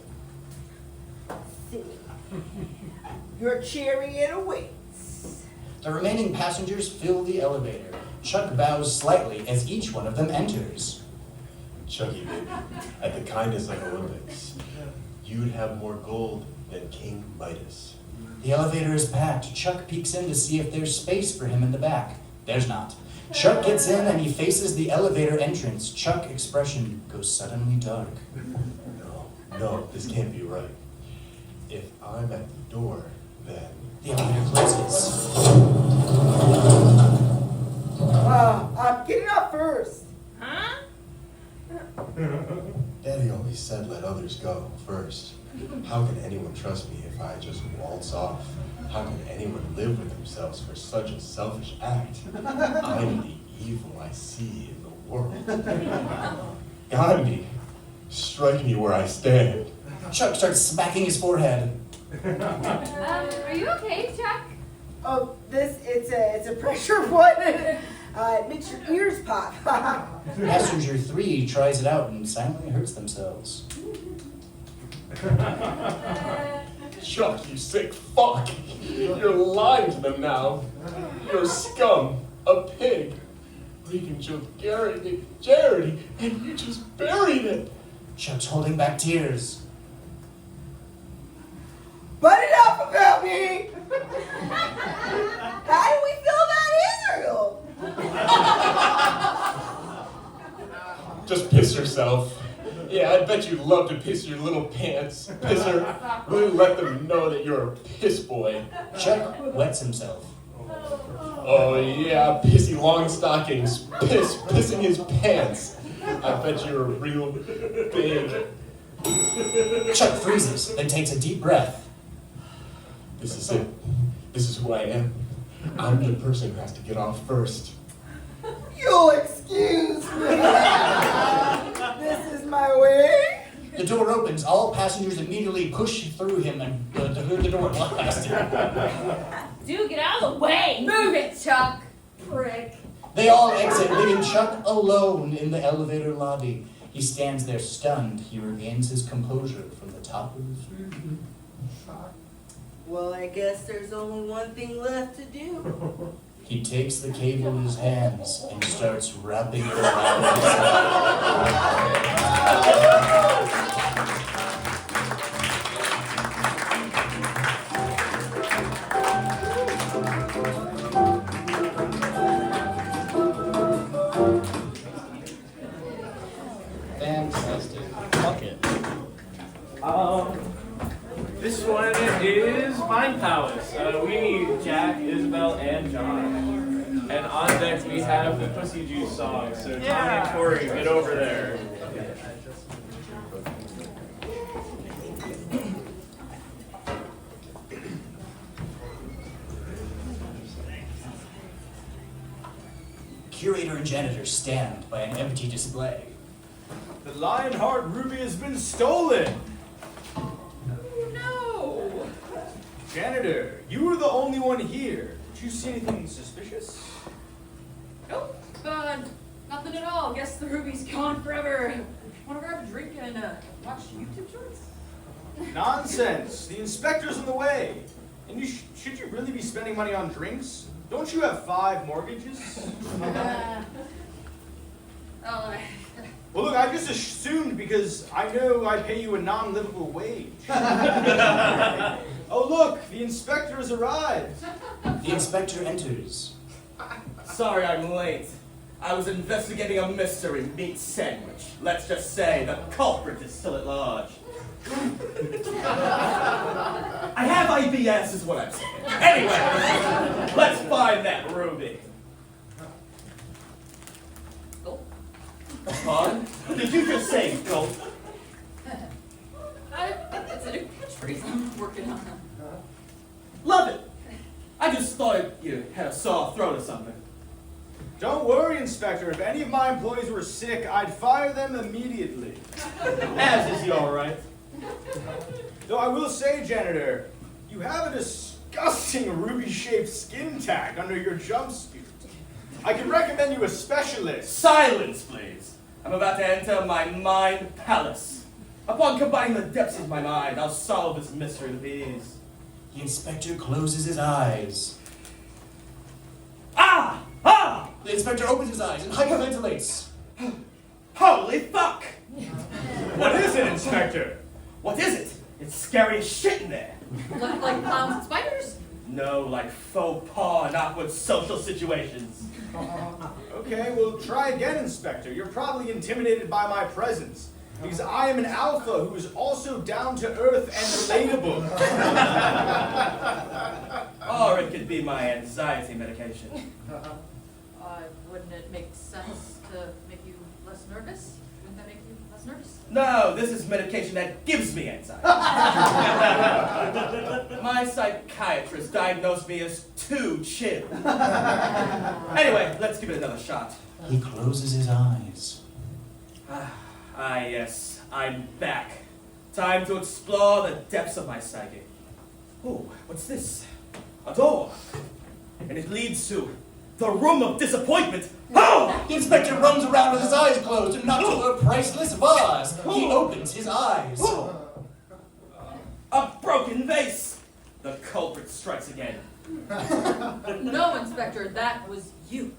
Your chariot awaits. The remaining passengers fill the elevator. Chuck bows slightly as each one of them enters. Chucky, baby, at the kindness of Olympics, you'd have more gold than King Midas. The elevator is packed. Chuck peeks in to see if there's space for him in the back. There's not. Chuck gets in and he faces the elevator entrance. Chuck's expression goes suddenly dark. No, this can't be right. If I'm at the door, then... The elevator closes. I'm getting up first. Huh? Daddy always said let others go first. How can anyone trust me if I just waltz off? How can anyone live with themselves for such a selfish act? I'm the evil I see in the world. Gandhi, strike me where I stand. Chuck starts smacking his forehead. Are you okay, Chuck? Oh, it's a pressure one. It makes your ears pop. Passenger 3 tries it out and silently hurts themselves. Chuck, you sick fuck. You're lying to them now. You're a scum, a pig. Regan killed Charity, and you just buried it. Chuck's holding back tears. Butt it up about me! How do we fill that in, Just piss yourself. Yeah, I bet you'd love to piss your little pants. Pisser. Really let them know that you're a piss boy. Chuck wets himself. Oh yeah, pissy long stockings. Pissing his pants. I bet you're a real big. Chuck freezes, then takes a deep breath. This is it. This is who I am. I'm the person who has to get off first. You'll excuse me. This is my way. The door opens. All passengers immediately push through him and the door blast him. Dude, get out of the way! Move it, Chuck! Prick. They all exit, leaving Chuck alone in the elevator lobby. He stands there stunned. He regains his composure from the top of his room. Well, I guess there's only one thing left to do. He takes the cable in his hands and starts wrapping it around his Fantastic. Fuck it. This one is Mind Palace. We need Jack, Isabel, and John. And And on deck we have the Pussy Juice song. So Tommy and Corey, get over there. Curator and janitor stand by an empty display. The Lionheart Ruby has been stolen! No! Janitor, you were the only one here. Did you see anything suspicious? Nope, nothing at all. Guess the ruby's gone forever. Wanna grab a drink and watch YouTube shorts? Nonsense! The inspector's in the way. And should you really be spending money on drinks? Don't you have 5 mortgages? Well, look, I just assumed because I know I pay you a non-livable wage. Oh, look, the inspector has arrived. The inspector enters. Sorry I'm late. I was investigating a mystery meat sandwich. Let's just say the culprit is still at large. I have IBS is what I'm saying. Anyway, let's find that ruby. Pardon? Did you just say gulp? It's a new catchphrase I'm working on. Love it. I just thought you had a sore throat or something. Don't worry, Inspector. If any of my employees were sick, I'd fire them immediately. As is your right. Though I will say, Janitor, you have a disgusting ruby-shaped skin tag under your jumpsuit. I can recommend you a specialist. Silence, please. I'm about to enter my mind palace. Upon combining the depths of my mind, I'll solve this mystery with ease. The inspector closes his eyes. Ah! Ah! The inspector opens his eyes and hyperventilates. Holy fuck! What is it, Inspector? What is it? It's scary as shit in there. Like clowns and spiders? No, like faux pas and awkward social situations. Okay, well, try again, Inspector. You're probably intimidated by my presence. Because I am an alpha who is also down to earth and relatable. Or it could be my anxiety medication. Wouldn't it make sense to make you less nervous? Wouldn't that make you less nervous? No, this is medication that gives me anxiety. My psychiatrist diagnosed me as too chill. Anyway, let's give it another shot. He closes his eyes. Ah, yes, I'm back. Time to explore the depths of my psyche. Oh, what's this? A door. And it leads to the room of disappointment. Oh! The inspector runs around with his eyes closed and not to a priceless vase. He opens his eyes. A broken vase. The culprit strikes again. No, Inspector, that was you.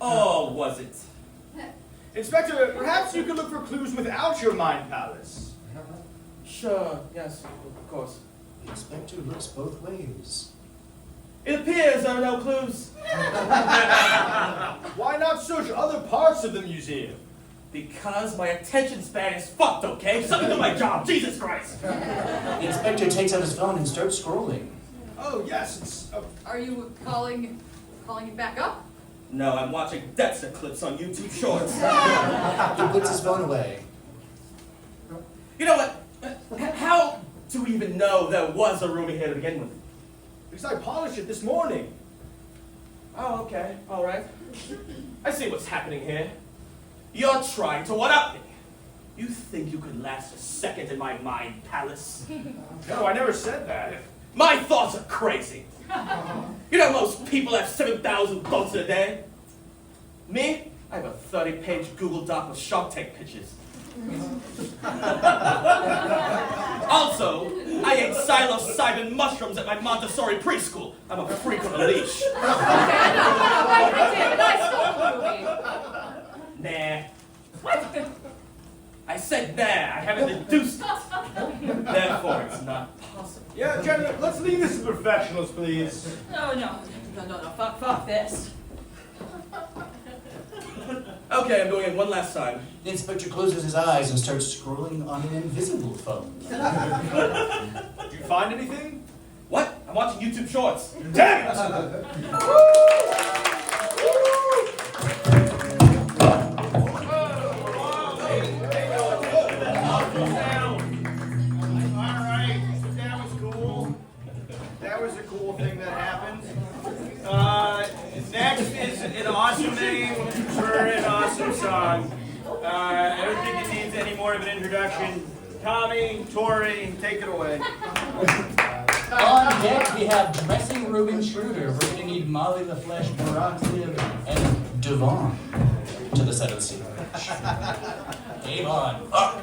Oh, was it? Inspector, perhaps you could look for clues without your mind palace. Sure, yes, of course. The inspector looks both ways. It appears there are no clues. Why not search other parts of the museum? Because my attention span is fucked, okay? Just let me do my job, Jesus Christ! The inspector takes out his phone and starts scrolling. Oh, yes, it's... Are you calling it back up? No, I'm watching Dexter clips on YouTube Shorts. He puts his phone away. You know what? How do we even know there was a ruby here to begin with? Because I polished it this morning. Oh, okay, all right. I see what's happening here. You're trying to one-up me. You think you could last a second in my mind palace? No, I never said that. My thoughts are crazy. You know most people have 7,000 thoughts in a day. Me? I have a 30-page Google Doc with Shark Tank pictures. Also, I ate psilocybin mushrooms at my Montessori preschool. I'm a freak on a leash. Okay, I Nah. What? I said nah. I haven't deduced it. Therefore, it's not possible. Yeah, gentlemen, let's leave this to professionals, please. No, fuck this. Okay, I'm doing it one last time. The inspector closes his eyes and starts scrolling on an invisible phone. Did you find anything? What? I'm watching YouTube Shorts. Damn it! cool thing that happens. Next is an awesome name for an awesome song. I don't think it needs any more of an introduction. Tommy, Tori, take it away. On deck, we have Dressing Room Intruder. We're going to need Molly the Flesh, Baroxib, and Devon to the set of the scene. Devon, up!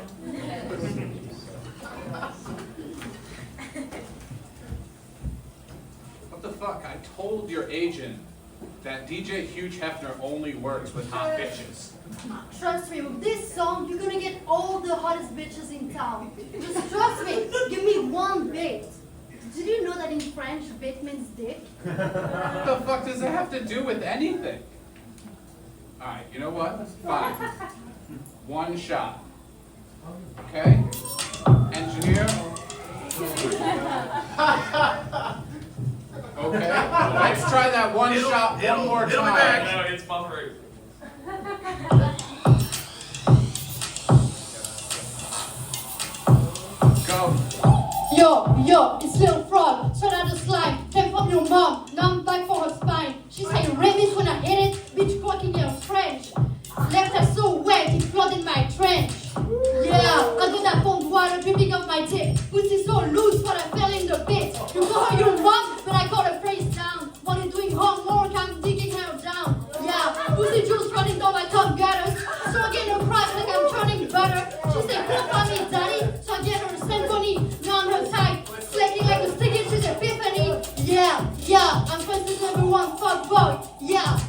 What the fuck? I told your agent that DJ Hugh Hefner only works with hot bitches. Trust me, with this song, you're gonna get all the hottest bitches in town. Just trust me, give me one bit. Did you know that in French, bit means dick? What the fuck does that have to do with anything? Alright, you know what? Fine. One shot. Okay? Engineer? Okay, let's try that one shot one more time. No, it's buffering. Go. Yo, it's Little Frog, straight out of slime, came from your mom, now I'm back for her spine. She say rabbit when I hit it, bitch fucking in French. Left her so wet, it flooded my trench. Yeah, I got that pond water dripping off my dick. Pussy so loose, but I fell in the pit. You call her your mom, but I call her face down. While you're doing homework, I'm digging her down. Yeah, pussy juice running down my top gutters. So I get her price like I'm churning butter. She say, come on me, daddy. So I get her a symphony. Now I'm her type, slaking like a sticky she's epiphany. Yeah, I'm Francis number one fuck boy. Yeah.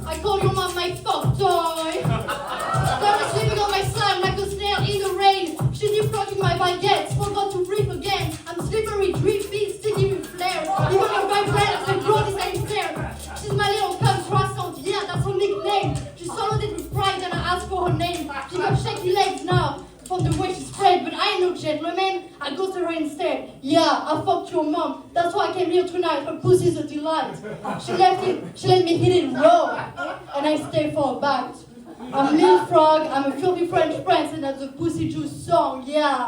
I call your mom my fuck toy. Started sleeping on my slime like a snail in the rain. She defrosting my baguettes, forgot to breathe again. I'm slippery, drippy, sticky with flair. Even her vibrator, the growth is unfair. She's my little cunt croissant, yeah, that's her nickname. She swallowed it with pride and I asked for her name. She got shaky legs now from the way she spread, but I ain't no gentleman. I go to her instead. Yeah, I fucked your mom. That's why I came here tonight. Her pussy's a delight. She let me hit it raw, and I stay for a bite. I'm Lil Frog. I'm a filthy French prince, and that's a pussy juice song. Yeah.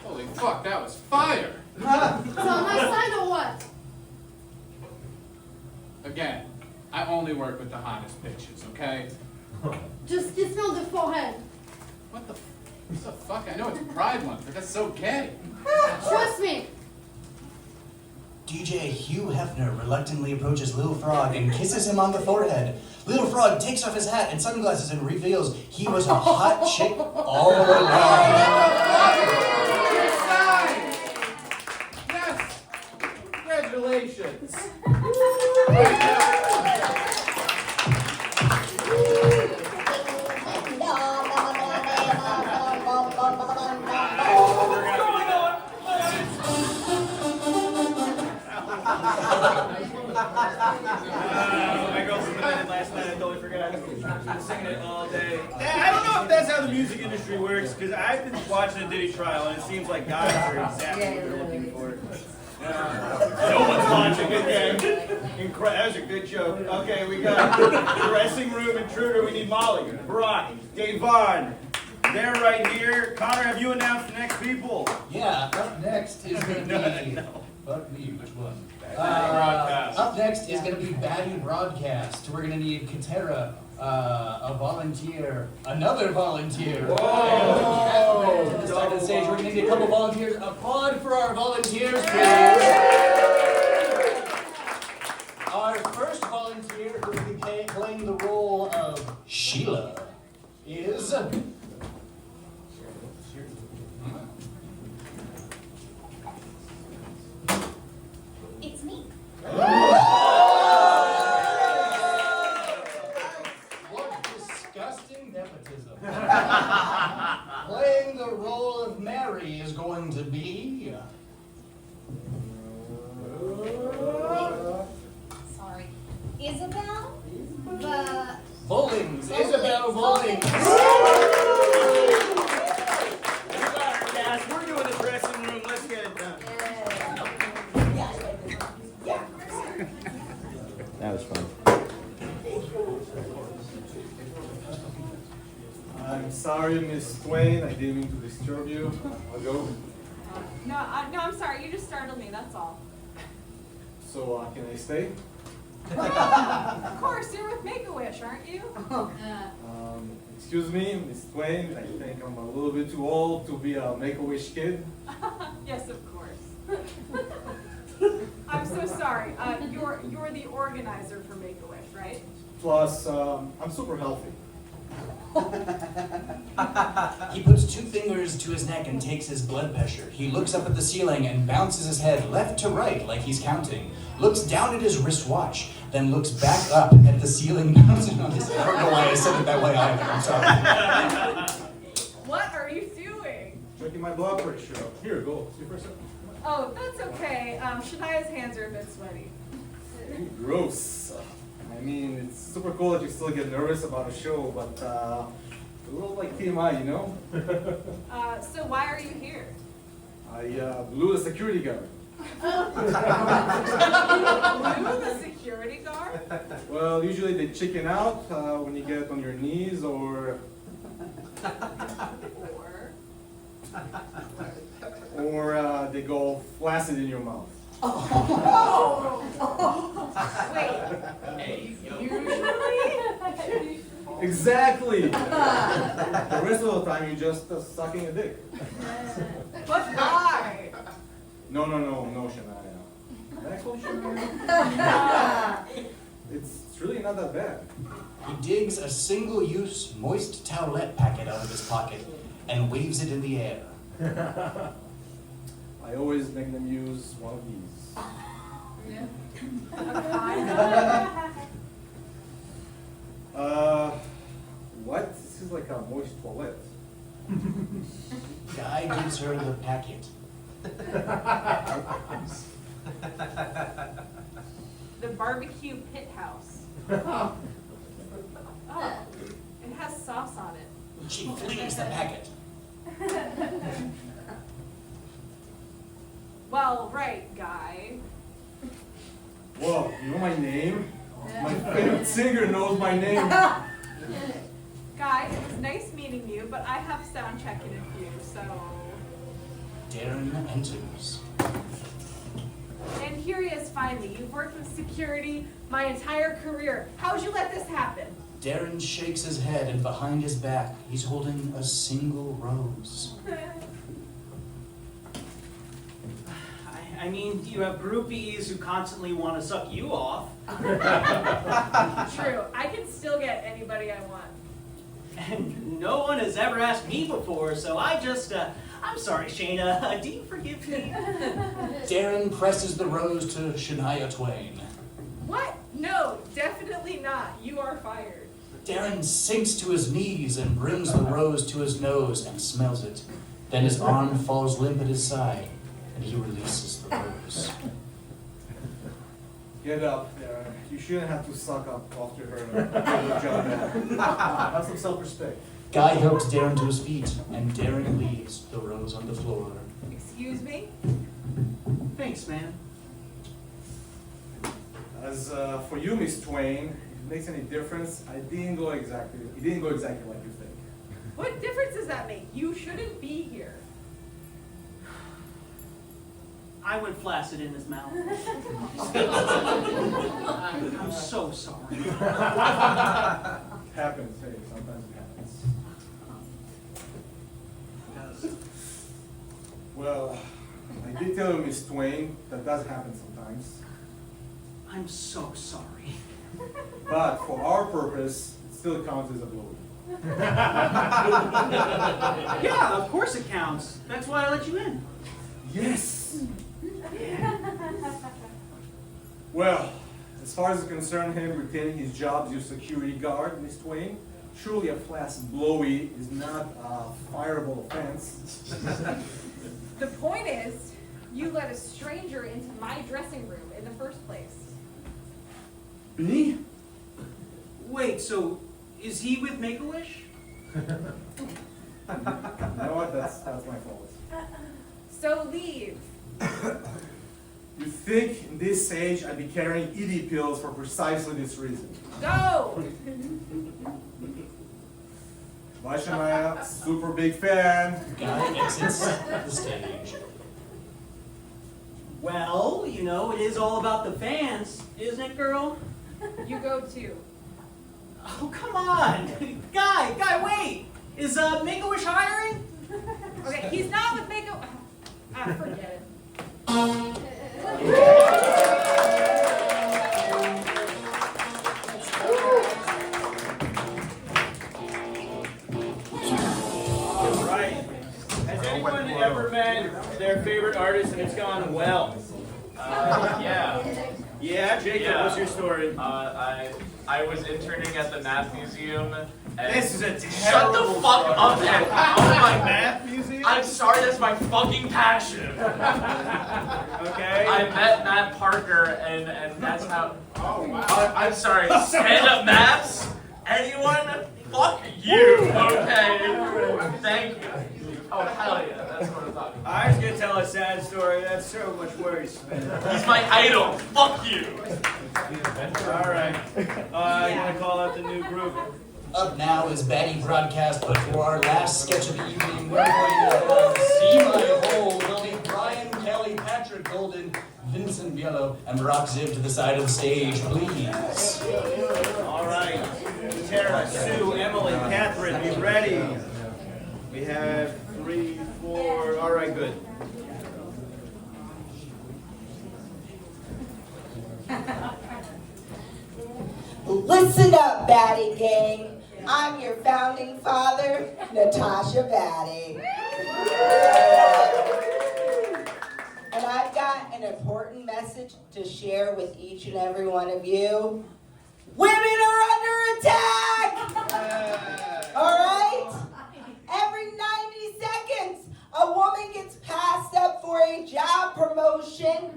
Holy fuck, that was fire! So on my side or what? Again, I only work with the hottest bitches, okay? Just kiss me on the forehead. What the fuck? I know it's Pride Month, but that's so gay. Trust me. DJ Hugh Hefner reluctantly approaches Little Frog and kisses him on the forehead. Little Frog takes off his hat and sunglasses and reveals he was a hot chick all along. Yes! Congratulations! My girlfriend committed last night. I totally forgot. I've been singing it all day. I don't know if that's how the music industry works, because I've been watching the Diddy trial, and it seems like guys are exactly what they're looking for. No one's watching. Okay. That was a good joke. Okay, we got Dressing Room Intruder. We need Molly, Brock, Davon. They're right here. Connor, have you announced the next people? Yeah, up next is going to be... Fuck me, which one? Broadcast. Up next is going to be Baddie Broadcast. We're going to need Katera, a volunteer, another volunteer. Whoa! And at the start of the stage, we're going to need a couple volunteers. Applaud for our volunteers, please. Our first volunteer who will be playing the role of Sheila is... It's me. What disgusting nepotism. Playing the role of Mary is going to be... Sorry. Isabel? The... Bowlings. Isabel Bowlings. Guys, we're doing the dressing room. Let's get it done. That was fun. I'm sorry, Miss Twain. I didn't mean to disturb you. I'll go. No, I'm sorry. You just startled me. That's all. So, can I stay? Of course, you're with Make-A-Wish, aren't you? Excuse me, Miss Twain. I think I'm a little bit too old to be a Make-A-Wish kid. Yes, of course. I'm so sorry. You're the organizer for Make-A-Wish, right? Plus, I'm super healthy. He puts 2 fingers to his neck and takes his blood pressure. He looks up at the ceiling and bounces his head left to right like he's counting. Looks down at his wristwatch, then looks back up at the ceiling, bouncing on his head. I don't know why I said it that way either. I'm sorry. What are you doing? Checking my blood pressure. Here, go. See for a second. Oh, that's okay. Shania's hands are a bit sweaty. Gross. I mean, it's super cool that you still get nervous about a show, but a little like TMI, you know? So why are you here? I blew the security guard. Blew the security guard? Well, usually they chicken out when you get on your knees or they go flaccid in your mouth. Wait. Usually? Exactly. The rest of the time you're just sucking a dick. But why? No, Shania. Did I call you Shania? It's really not that bad. He digs a single-use moist towelette packet out of his pocket and waves it in the air. I always make them use one of these. What? This is like a moist toilet. Guy gives her the packet. The barbecue pit house. Oh, it has sauce on it. She flings the packet. Well, right, Guy. Whoa, you know my name? My favorite singer knows my name. Guy, it was nice meeting you, but I have sound check in a few, so... Darren enters. And here he is finally. You've worked with security my entire career. How'd you let this happen? Darren shakes his head, and behind his back, he's holding a single rose. I mean, you have groupies who constantly want to suck you off. True. I can still get anybody I want. And no one has ever asked me before, so I just, I'm sorry, Shayna, do you forgive me? Darren presses the rose to Shania Twain. What? No, definitely not. You are fired. Darren sinks to his knees and brings the rose to his nose and smells it. Then his arm falls limp at his side, and he releases the rose. Get up, Darren. You shouldn't have to suck up after her job. Have some self-respect. Guy helps Darren to his feet, and Darren leaves the rose on the floor. Excuse me? Thanks, man. As for you, Miss Twain, if it makes any difference, it didn't go exactly like you think. What difference does that make? You shouldn't be here. I went flaccid in his mouth. I'm so sorry. Happens, hey, sometimes it happens. Well, I did tell you, Miss Twain, that does happen sometimes. I'm so sorry. But for our purpose, it still counts as a blow. Yeah, of course it counts. That's why I let you in. Yes! Well, as far as it's concerned, him retaining his job as your security guard, Miss Twain, surely a flaccid blowy is not a fireable offense. The point is, you let a stranger into my dressing room in the first place. Me? Wait, so is he with Make-A-Wish? You know what? That's my fault. So leave. You think in this age I'd be carrying ED pills for precisely this reason? Go! Maya, super big fan. Guy exits the stage. Well, you know, it is all about the fans, isn't it, girl? You go too. Oh, come on. Guy, wait. Is Make-A-Wish hiring? Okay, he's not with Make-A... forget it. Right. Has anyone ever met their favorite artist and it's gone well? Yeah. Yeah, Jacob, what's your story? I was interning at the Math Museum. And This is a Shut the terrible fuck story. up and My Math Museum? I'm sorry, that's my fucking passion. Okay. I met Matt Parker and that's how. Oh, wow. I'm sorry, stand-up maths? Anyone? Fuck you, okay? Thank you. Oh, hell yeah, that's what I'm talking about. I was gonna tell a sad story. That's so much worse. He's my idol. Fuck you. All right. You want to call out the new group? Up now is Baddie Broadcast, but for our last sketch of the evening, we're going to have See My Hole. Will be Brian, Kelly, Patrick Golden, Vincent Biello, and Rock Ziv to the side of the stage, please. All right. Tara, Sue, Emily, Catherine, be ready. We have 3, 4. All right, good. Listen up, Baddie Gang. I'm your founding father, Natasha Baddie. And I've got an important message to share with each and every one of you. Women are under attack! All right? Every 90 seconds, a woman gets passed up for a job promotion,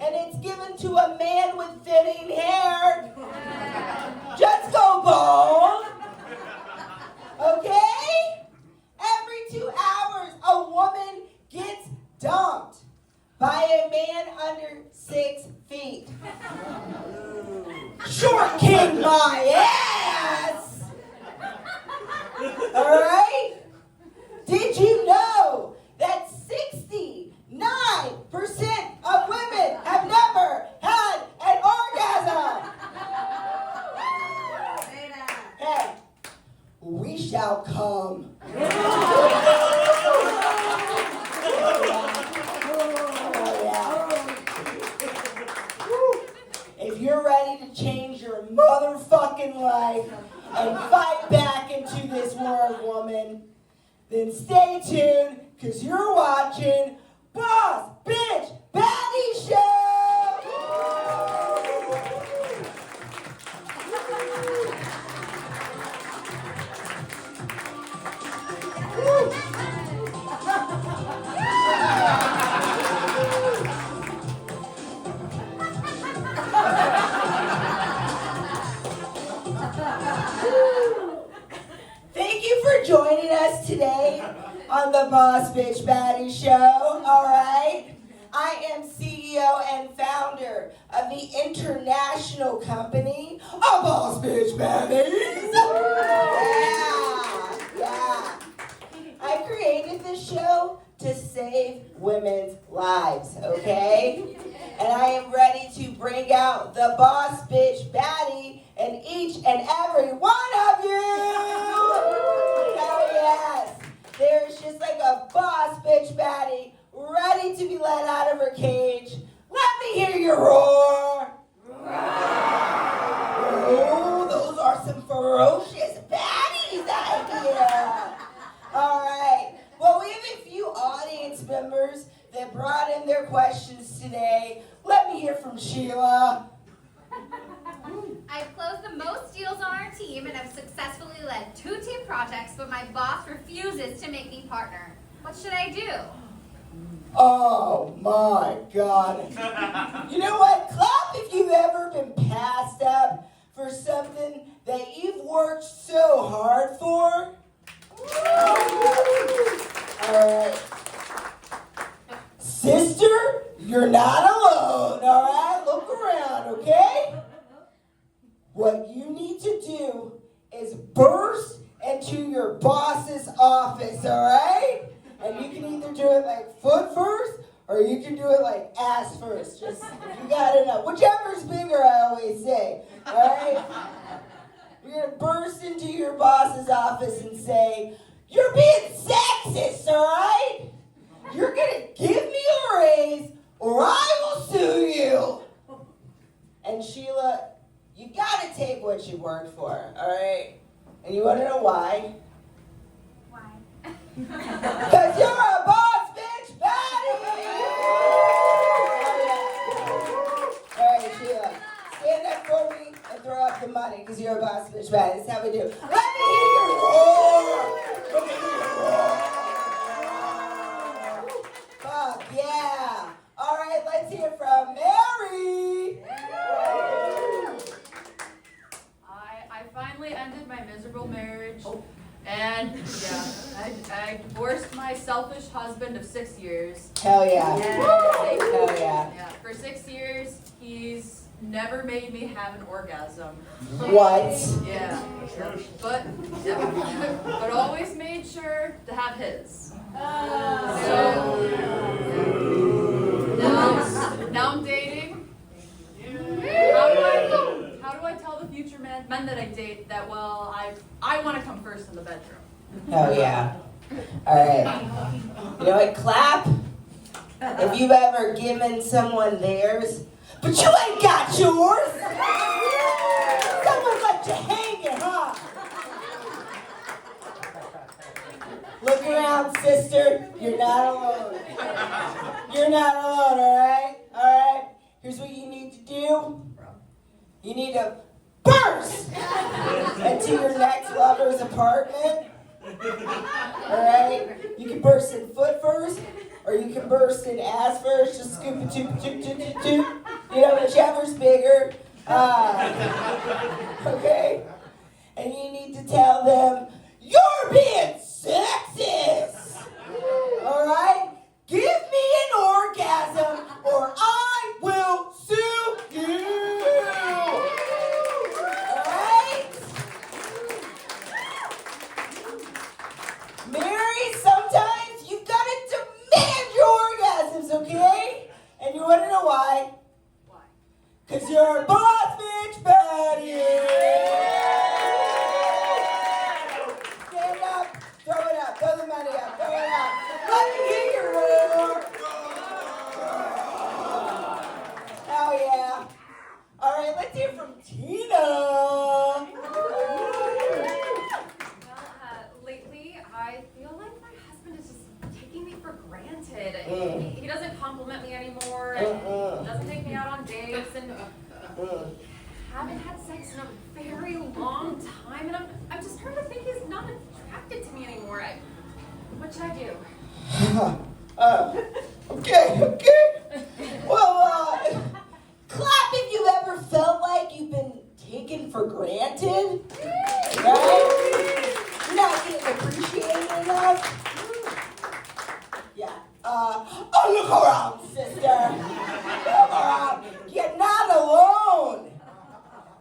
and it's given to a man with thinning hair. Just go bold. Okay? Every 2 hours, a woman gets dumped by a man under 6 feet. Short king my ass! All right? Did you know that 69% of women have never had an orgasm? Hey, we shall come. If you're ready to change your motherfucking life and fight back into this world, woman, then stay tuned, because you're watching Boss Bitch Baddie Show! Thank you for joining us today on the Boss Bitch Baddie Show, all right? I am CEO and founder of the international company of Boss Bitch Baddies. Yeah. I created this show to save women's lives, okay? And I am ready to bring out the Boss Bitch Baddie in each and every one of you! Hell yes! There's just like a Boss Bitch Baddie ready to be let out of her cage. Let me hear you roar! Oh, those are some ferocious baddies out here! Alright, well, we have a few audience members that brought in their questions today. Let me hear from Sheila. I've closed the most deals on our team and have successfully led 2 team projects, but my boss refuses to make me partner. What should I do? Oh my God. You know what? Clap if you've ever been passed up for something that you've worked so hard for. Alright. Sister, you're not alone, alright? Look around, okay? What you need to do is burst into to your boss's office, all right? And you can either do it like foot first, or you can do it like ass first. Just, you gotta know. Whichever's bigger, I always say, all right? You're gonna burst into your boss's office and say, "You're being sexist, all right? You're gonna give me a raise, or I will sue you." And Sheila, you gotta take what you work for, all right? And you wanna know why? Why? Because you're a boss bitch, Baddie! All right, Sheila, stand up for me and throw up the money, because you're a boss bitch, Baddie. That's how we do. Let me hear your roar! Let me hear your roar! Fuck yeah! All right, let's hear from Mary! I finally ended my miserable marriage, and I divorced my selfish husband of 6 years. Hell yeah. And, Hell yeah. for 6 years, he's never made me have an orgasm. What? Yeah. But always made sure to have his. Now I'm dating. How do I tell the future men that I date that, well, I want to come first in the bedroom? Hell yeah. All right. You know what? Clap if you've ever given someone theirs, but you ain't got yours. Someone let you hang it, huh? Look around, sister. You're not alone. You're not alone, all right? All right? Here's what you need to do. You need to burst into your next lover's apartment. All right? You can burst in foot first, or you can burst in ass first. Just scoop it, toot. You know, whichever's bigger. Okay? And you need to tell them, "You're being sexist." All right? Give me an orgasm, or I will sue you. All right? Mary, sometimes you gotta demand your orgasms, okay? And you wanna know why? Why? 'Cause you're a boss bitch, Baddie. Stand up, throw it up, throw the money up, throw it up. Let me hear your roar. Oh yeah. All right, let's hear from Tina. Lately, I feel like my husband is just taking me for granted. He doesn't compliment me anymore, and doesn't take me out on dates, and haven't had sex in a very long time, and I'm just starting to think he's not attracted to me anymore. What should I do? Okay. Well, clap if you ever felt like you've been taken for granted. Right? You're not getting appreciated enough. Yeah. Look around, sister. Look around. You're not alone.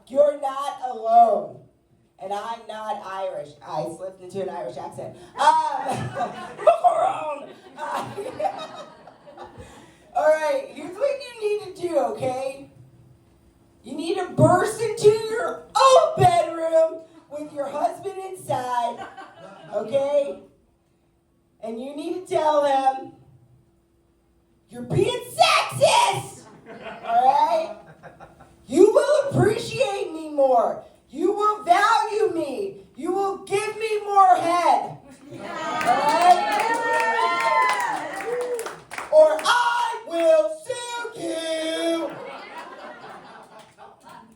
You're not alone. And I'm not Irish. I slipped into an Irish accent. Look around. All right, here's what you need to do, okay? You need to burst into your own bedroom with your husband inside, okay? And you need to tell him, "You're being sexist, all right? You will appreciate me more. You will value me. You will give me more head, all right? Or I will sue you."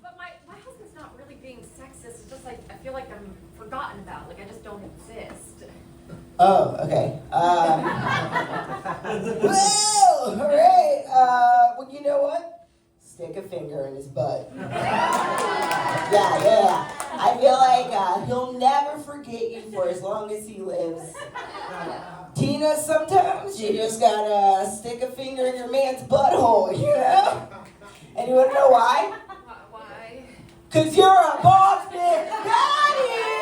But my husband's not really being sexist. It's just like I feel like I'm forgotten about. Like I just don't exist. Oh, okay. Well, all right. Well, you know what? Stick a finger in his butt. Yeah. I feel like he'll never forget you for as long as he lives. Tina, sometimes you just gotta stick a finger in your man's butthole, you know? And you wanna know why? Why? 'Cause you're a boss bitch, Baddie!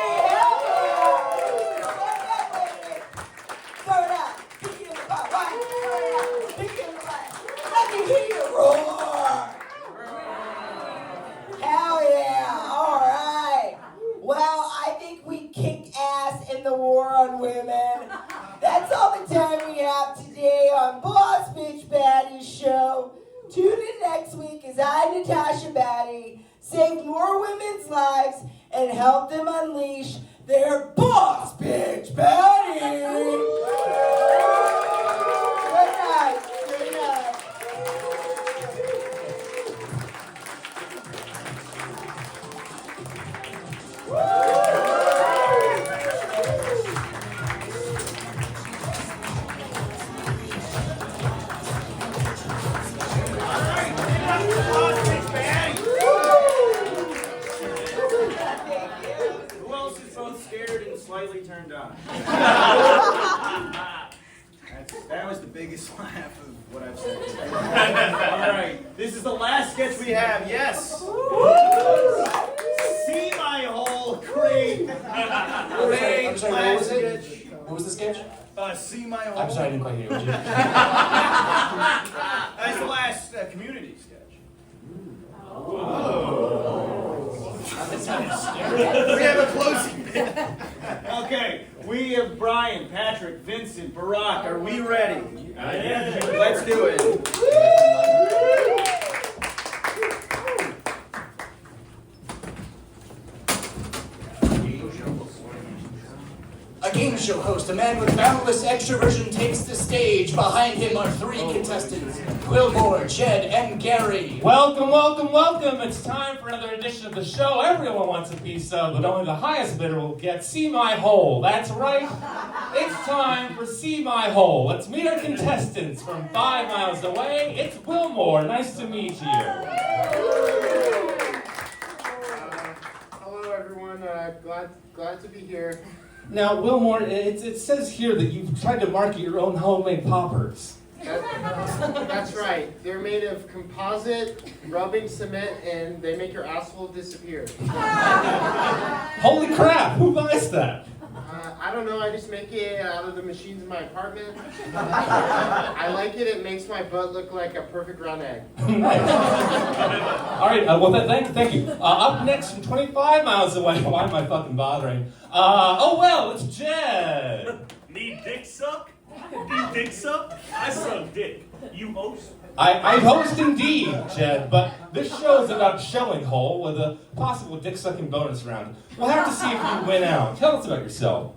kick ass in the war on women. That's all the time we have today on Boss Bitch Baddie's show. Tune in next week as I, Natasha Baddie, save more women's lives and help them unleash their Boss Bitch Baddie. Good night. Good night. Who else is both scared and slightly turned on? That was the biggest laugh of what I've said. All right, this is the last sketch we have. Yes. See my hole, great. Great I'm sorry, what last was it? sketch. What was the sketch? See my hole. I'm sorry, I didn't quite hear you. That's the last community sketch. We have a closing bit. Okay, we have Brian, Patrick, Vincent, Barack. Are we ready? Yeah. Let's do it. A game show host, a man with boundless extroversion, takes the stage. Behind him are three contestants, Wilmore, Jed, and Gary. Welcome, welcome, welcome. It's time for another edition of the show everyone wants a piece of, but only the highest bidder will get. See My Hole. That's right. It's time for See My Hole. Let's meet our contestants from 5 miles away. It's Wilmore. Nice to meet you. Hello, everyone. Glad to be here. Now, Wilmore, it says here that you've tried to market your own homemade poppers. That's right. They're made of composite rubbing cement, and they make your asshole disappear. Holy crap! Who buys that? I don't know. I just make it out of the machines in my apartment. I like it. It makes my butt look like a perfect round egg. Nice. All right. Well, thank you. Up next from 25 miles away. Why am I fucking bothering? It's Jed. Need dick suck? Need dick suck? I suck dick. You host? I host indeed, Jed, but this show is about showing hole with a possible dick-sucking bonus round. We'll have to see if you win out. Tell us about yourself.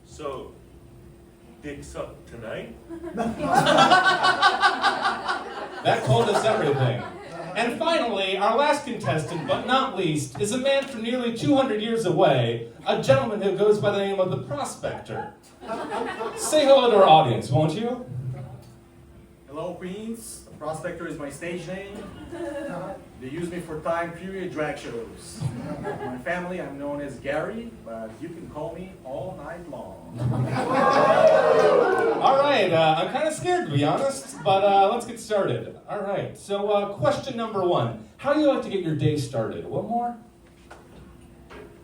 So, dick suck tonight? That told us everything. And finally, our last contestant, but not least, is a man from nearly 200 years away, a gentleman who goes by the name of the Prospector. Say hello to our audience, won't you? Hello, Queens. The Prospector is my stage name. They use me for time period drag shows. My family, I'm known as Gary, but you can call me all night long. All right, I'm kind of scared to be honest, but let's get started. All right, so question number 1. How do you like to get your day started? One more?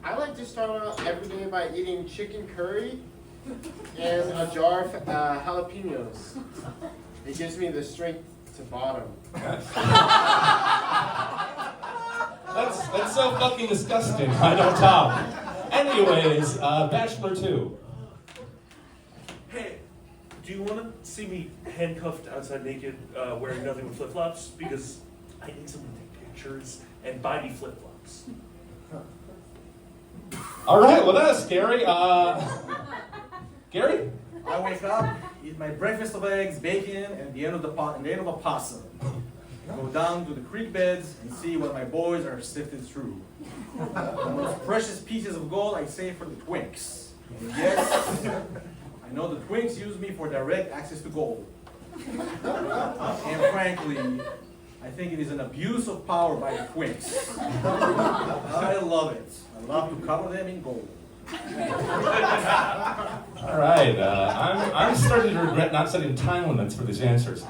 I like to start out every day by eating chicken curry and a jar of jalapenos. It gives me the strength to bottom. That's so fucking disgusting. I don't top. Anyways, Bachelor 2. Hey, do you want to see me handcuffed outside naked, wearing nothing but flip-flops? Because I need someone to take pictures and buy me flip-flops. All right, well that is scary. Gary? I wake up, eat my breakfast of eggs, bacon, and the end of a possum. Go down to the creek beds and see what my boys are sifted through. The most precious pieces of gold I save for the twinks. And yes, I know the twinks use me for direct access to gold. And frankly, I think it is an abuse of power by the twinks. I love it. I love to cover them in gold. All right, I'm starting to regret not setting time limits for these answers.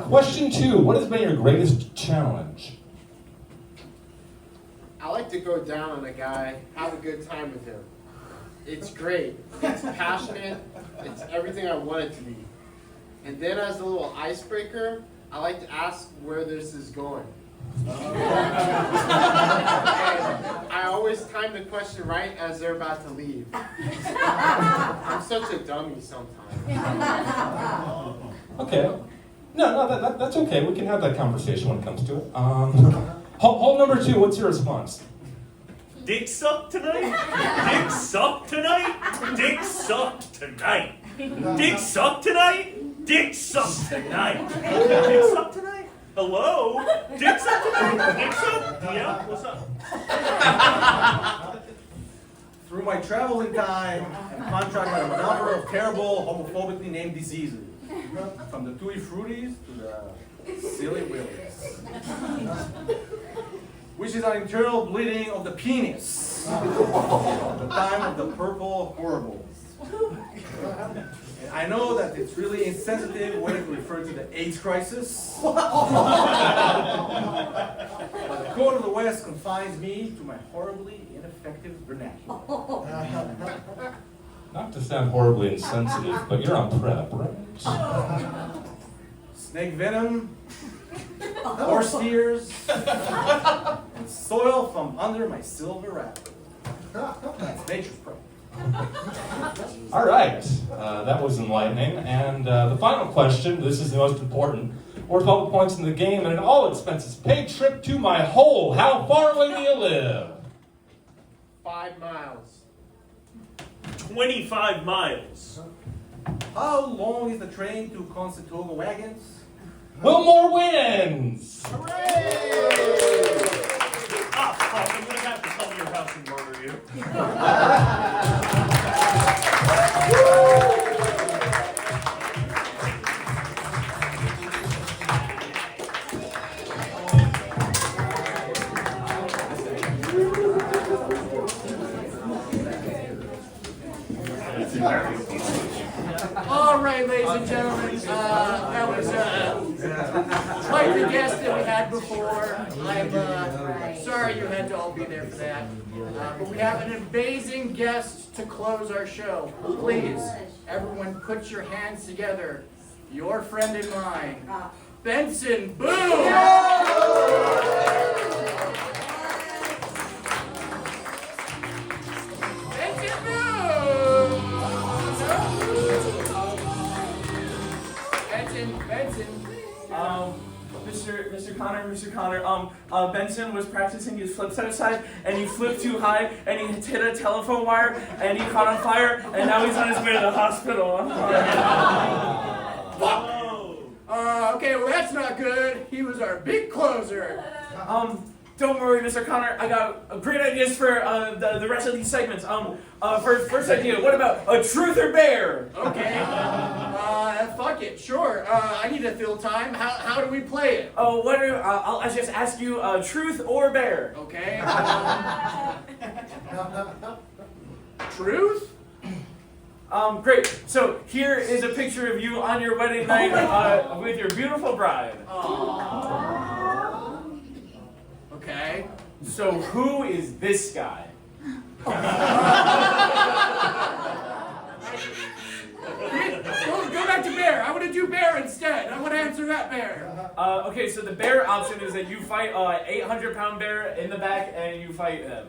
Question 2, what has been your greatest challenge? I like to go down on a guy, have a good time with him. It's great. It's passionate. It's everything I want it to be. And then as a little icebreaker, I like to ask where this is going. I always time the question right as they're about to leave. I'm such a dummy sometimes. Okay. No, that's okay. We can have that conversation when it comes to it. Hole number 2, what's your response? Dick sucked tonight? Dick sucked tonight? Dick sucked tonight? Dick sucked tonight? Dick sucked tonight? Dick sucked tonight? Hello? Dick sucked tonight? Dick sucked? Yeah, what's up? Through my travels in time, I'm contracted with a number of terrible homophobically named diseases. From the Tutti Fruttis to the Silly Willies. Which is an internal bleeding of the penis. The time of the purple horribles. And I know that it's really insensitive way to refer to the AIDS crisis. But the code of the West confines me to my horribly ineffective vernacular. Not to sound horribly insensitive, but you're on prep, right? Snake venom, horse ears, and soil from under my silver wrapper. That's nature's prep. All right, that was enlightening. And the final question, this is the most important. Worth all the points in the game and at all expenses paid trip to my hole. How far away do you live? 5 miles. 25 miles. How long is the train to Conestoga Wagons? Wilmore wins! Ah, fuck, I'm gonna have to come to your house and murder you. All right, ladies and gentlemen, that was quite the guest that we had before. I'm sorry you had to all be there for that. But we have an amazing guest to close our show. Please, everyone put your hands together. Your friend and mine, Benson Boone! Mr. Connor, Benson was practicing his flips outside, and he flipped too high, and he hit a telephone wire, and he caught on fire, and now he's on his way to the hospital. Okay, well that's not good. He was our big closer. Don't worry, Mr. Connor. I got great ideas for the rest of these segments. First idea, what about a truth or bear? Okay. Fuck it, sure. I need to fill time. How do we play it? Oh, I'll just ask you truth or bear. Okay. Truth? Great. So here is a picture of you on your wedding night with your beautiful bride. Aww. Okay. So who is this guy? Go back to bear. I want to do bear instead. I want to answer that bear. Okay, so the bear option is that you fight 800-pound bear in the back and you fight him.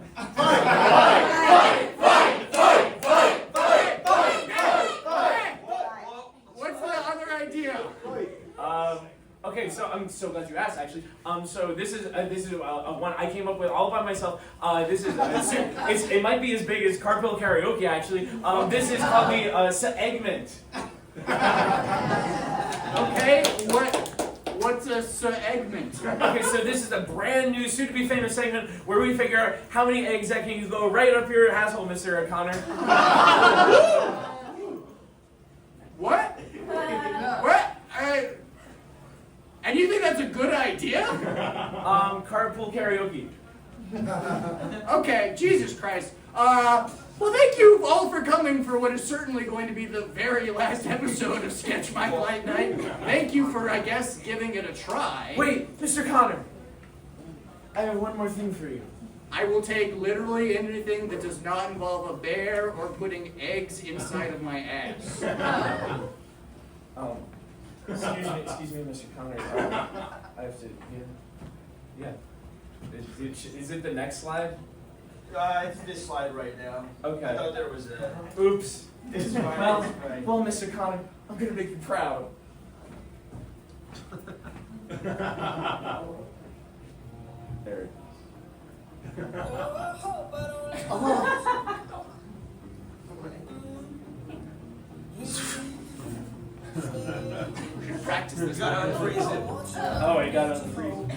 What's the other idea? Okay, so I'm so glad you asked. Actually, so this is one I came up with all by myself. It might be as big as carpool karaoke. Actually, this is called the segment. Okay, what's a segment? Okay, so this is a brand new, soon-to-be famous segment where we figure out how many eggs that can go right up your asshole, Mr. Connor. What? What? And you think that's a good idea? Carpool karaoke. Okay, Jesus Christ. Well, thank you all for coming for what is certainly going to be the very last episode of Sketch My Polite Night. Thank you for, I guess, giving it a try. Wait, Mr. Connor. I have one more thing for you. I will take literally anything that does not involve a bear or putting eggs inside of my ass. Excuse me, Mr. Connor. I have to. Yeah. Is it the next slide? It's this slide right now. Okay. I thought there was a... Oops. It's fine, Well, it's fine. well, Mr. Connor, I'm gonna make you proud. There it We should practice this. We gotta unfreeze it. Oh, I got to unfreeze.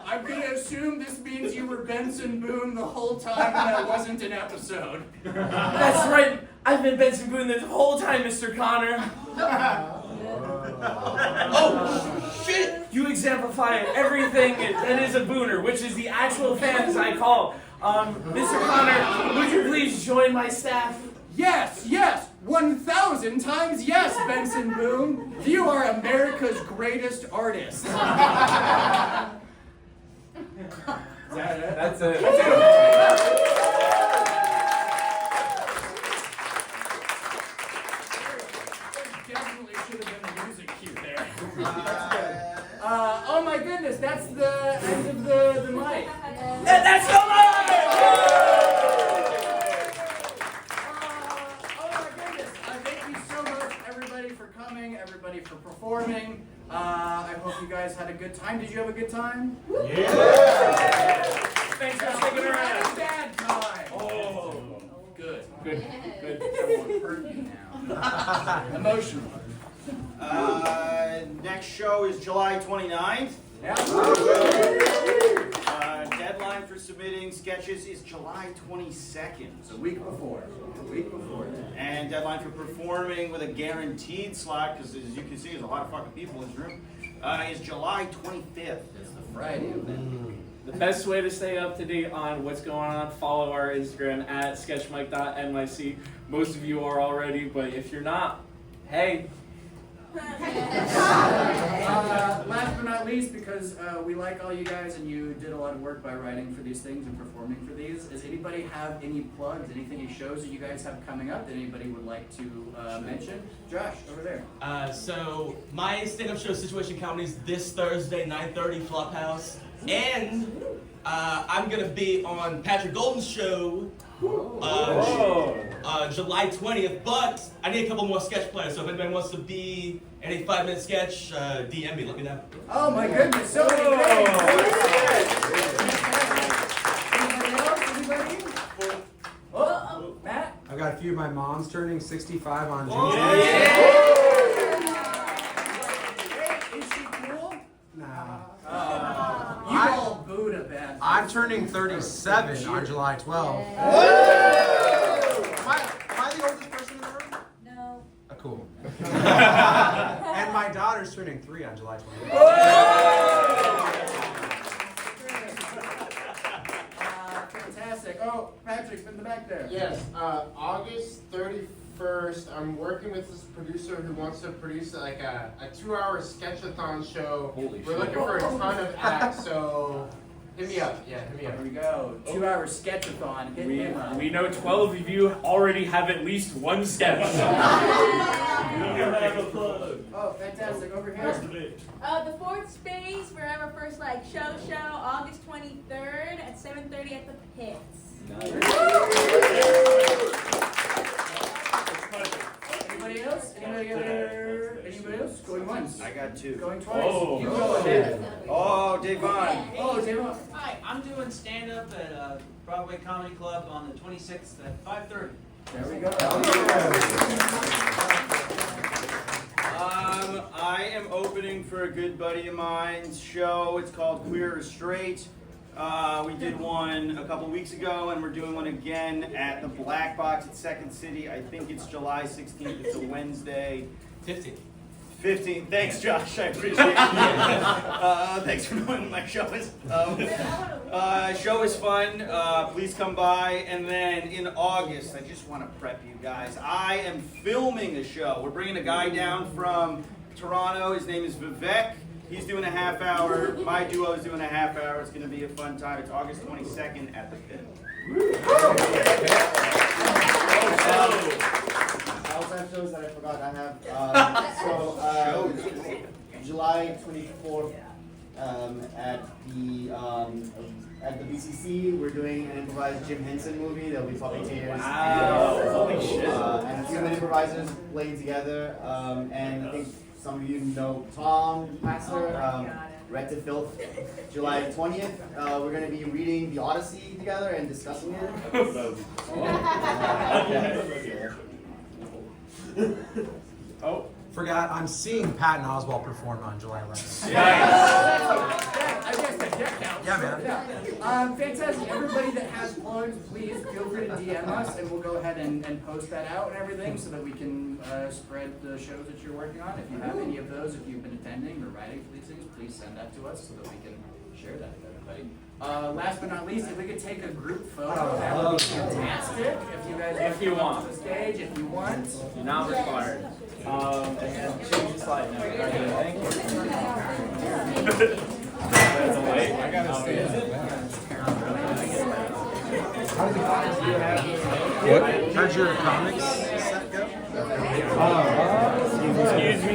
I'm gonna assume this means you were Benson Boone the whole time and that wasn't an episode. That's right. I've been Benson Boone this whole time, Mr. Connor. Oh, shit! You exemplify everything that is a Booner, which is the actual fans I call. Mr. Connor, would you please join my staff? Yes, 1,000 times yes, Benson Boone. You are America's greatest artist. That's it. Definitely should have been a music cue there. Oh my goodness, that's the end of the mic. That's the mic! Oh my goodness, thank you so much everybody for coming, everybody for performing. I hope you guys had a good time. Did you have a good time? Yeah! Thanks for sticking We around. had a bad time. Oh. Good. Good. Everyone hurt me now. Emotional. Next show is July 29th. Yeah. Deadline for submitting sketches is July 22nd. It's a week before. And deadline for performing with a guaranteed slot, because as you can see, there's a lot of fucking people in this room, is July 25th. It's the Friday of that. The best way to stay up to date on what's going on, follow our Instagram at sketchmike.nyc. Most of you are already, but if you're not, hey. Last but not least, because we like all you guys and you did a lot of work by writing for these things and performing for these, does anybody have any plugs, any shows that you guys have coming up that anybody would like to mention? Josh, over there. So my stand-up show, Situation Comedy, is this Thursday, 9:30, Flophouse. And I'm going to be on Patrick Golden's show July 20th, but I need a couple more sketch players, so if anybody wants to be in a 5-minute sketch, DM me, let me know. Oh my goodness, so many names! Anybody else? Anybody? Oh, Matt? I've got a few of my moms turning 65 on June. Is she cool? Nah. You all booed a bad. I'm turning 37 on July 12th. Am I the oldest person in the room? No. Cool. And my daughter's turning 3 on July 20th. Fantastic. Oh, Patrick's in the back there. Yes, August 31st, I'm working with this producer who wants to produce like a 2-hour sketchathon show. We're looking for a ton of acts, so hit me up. Yeah, hit me up. There we go. 2-hour sketchathon. Hit him up. We know 12 of you already have at least one sketch. Oh, fantastic. Over here. The fourth space, we're having our first show, August 23rd at 7:30 at the Pits. Anybody else? Anybody else? Going once. I got 2. Going twice. Oh. You go ahead. Oh, Devon. Oh, Devon. Hi, I'm doing stand-up at Broadway Comedy Club on the 26th at 5:30. There we go. I am opening for a good buddy of mine's show. It's called Queer or Straight. We did one a couple weeks ago, and we're doing one again at the Black Box at Second City. I think it's July 16th. It's a Wednesday. 15th. Thanks, Josh. I appreciate it. Thanks for knowing when my show is. Show is fun. Please come by. And then in August, I just want to prep you guys. I am filming a show. We're bringing a guy down from Toronto. His name is Vivek. He's doing a half hour. My duo is doing a half hour. It's going to be a fun time. It's August 22nd at the Pit. I also have shows that I forgot I have. July 24th at the BCC, we're doing an improvised Jim Henson movie. There'll be puppeteers. Wow. Holy shit. And a few improvisers playing together. And I think some of you know Tom Passer, Red to Filth. July 20th, we're going to be reading the Odyssey together and discussing it. Oh, forgot. I'm seeing Patton Oswalt perform on July 11th. I guess that counts. Yeah, man. Yeah. Fantastic. Everybody that has plugs, please feel free to DM us, and we'll go ahead and post that out and everything so that we can spread the shows that you're working on. If you have any of those, if you've been attending or writing for these things, please send that to us so that we can share that with everybody. Last but not least, if we could take a group photo, that would be fantastic. If you guys If you want. to the stage, if you want. You're not required. And then change the slide now. Thank you. That's a wait. I gotta stay. What? How'd your comics set go? Excuse me.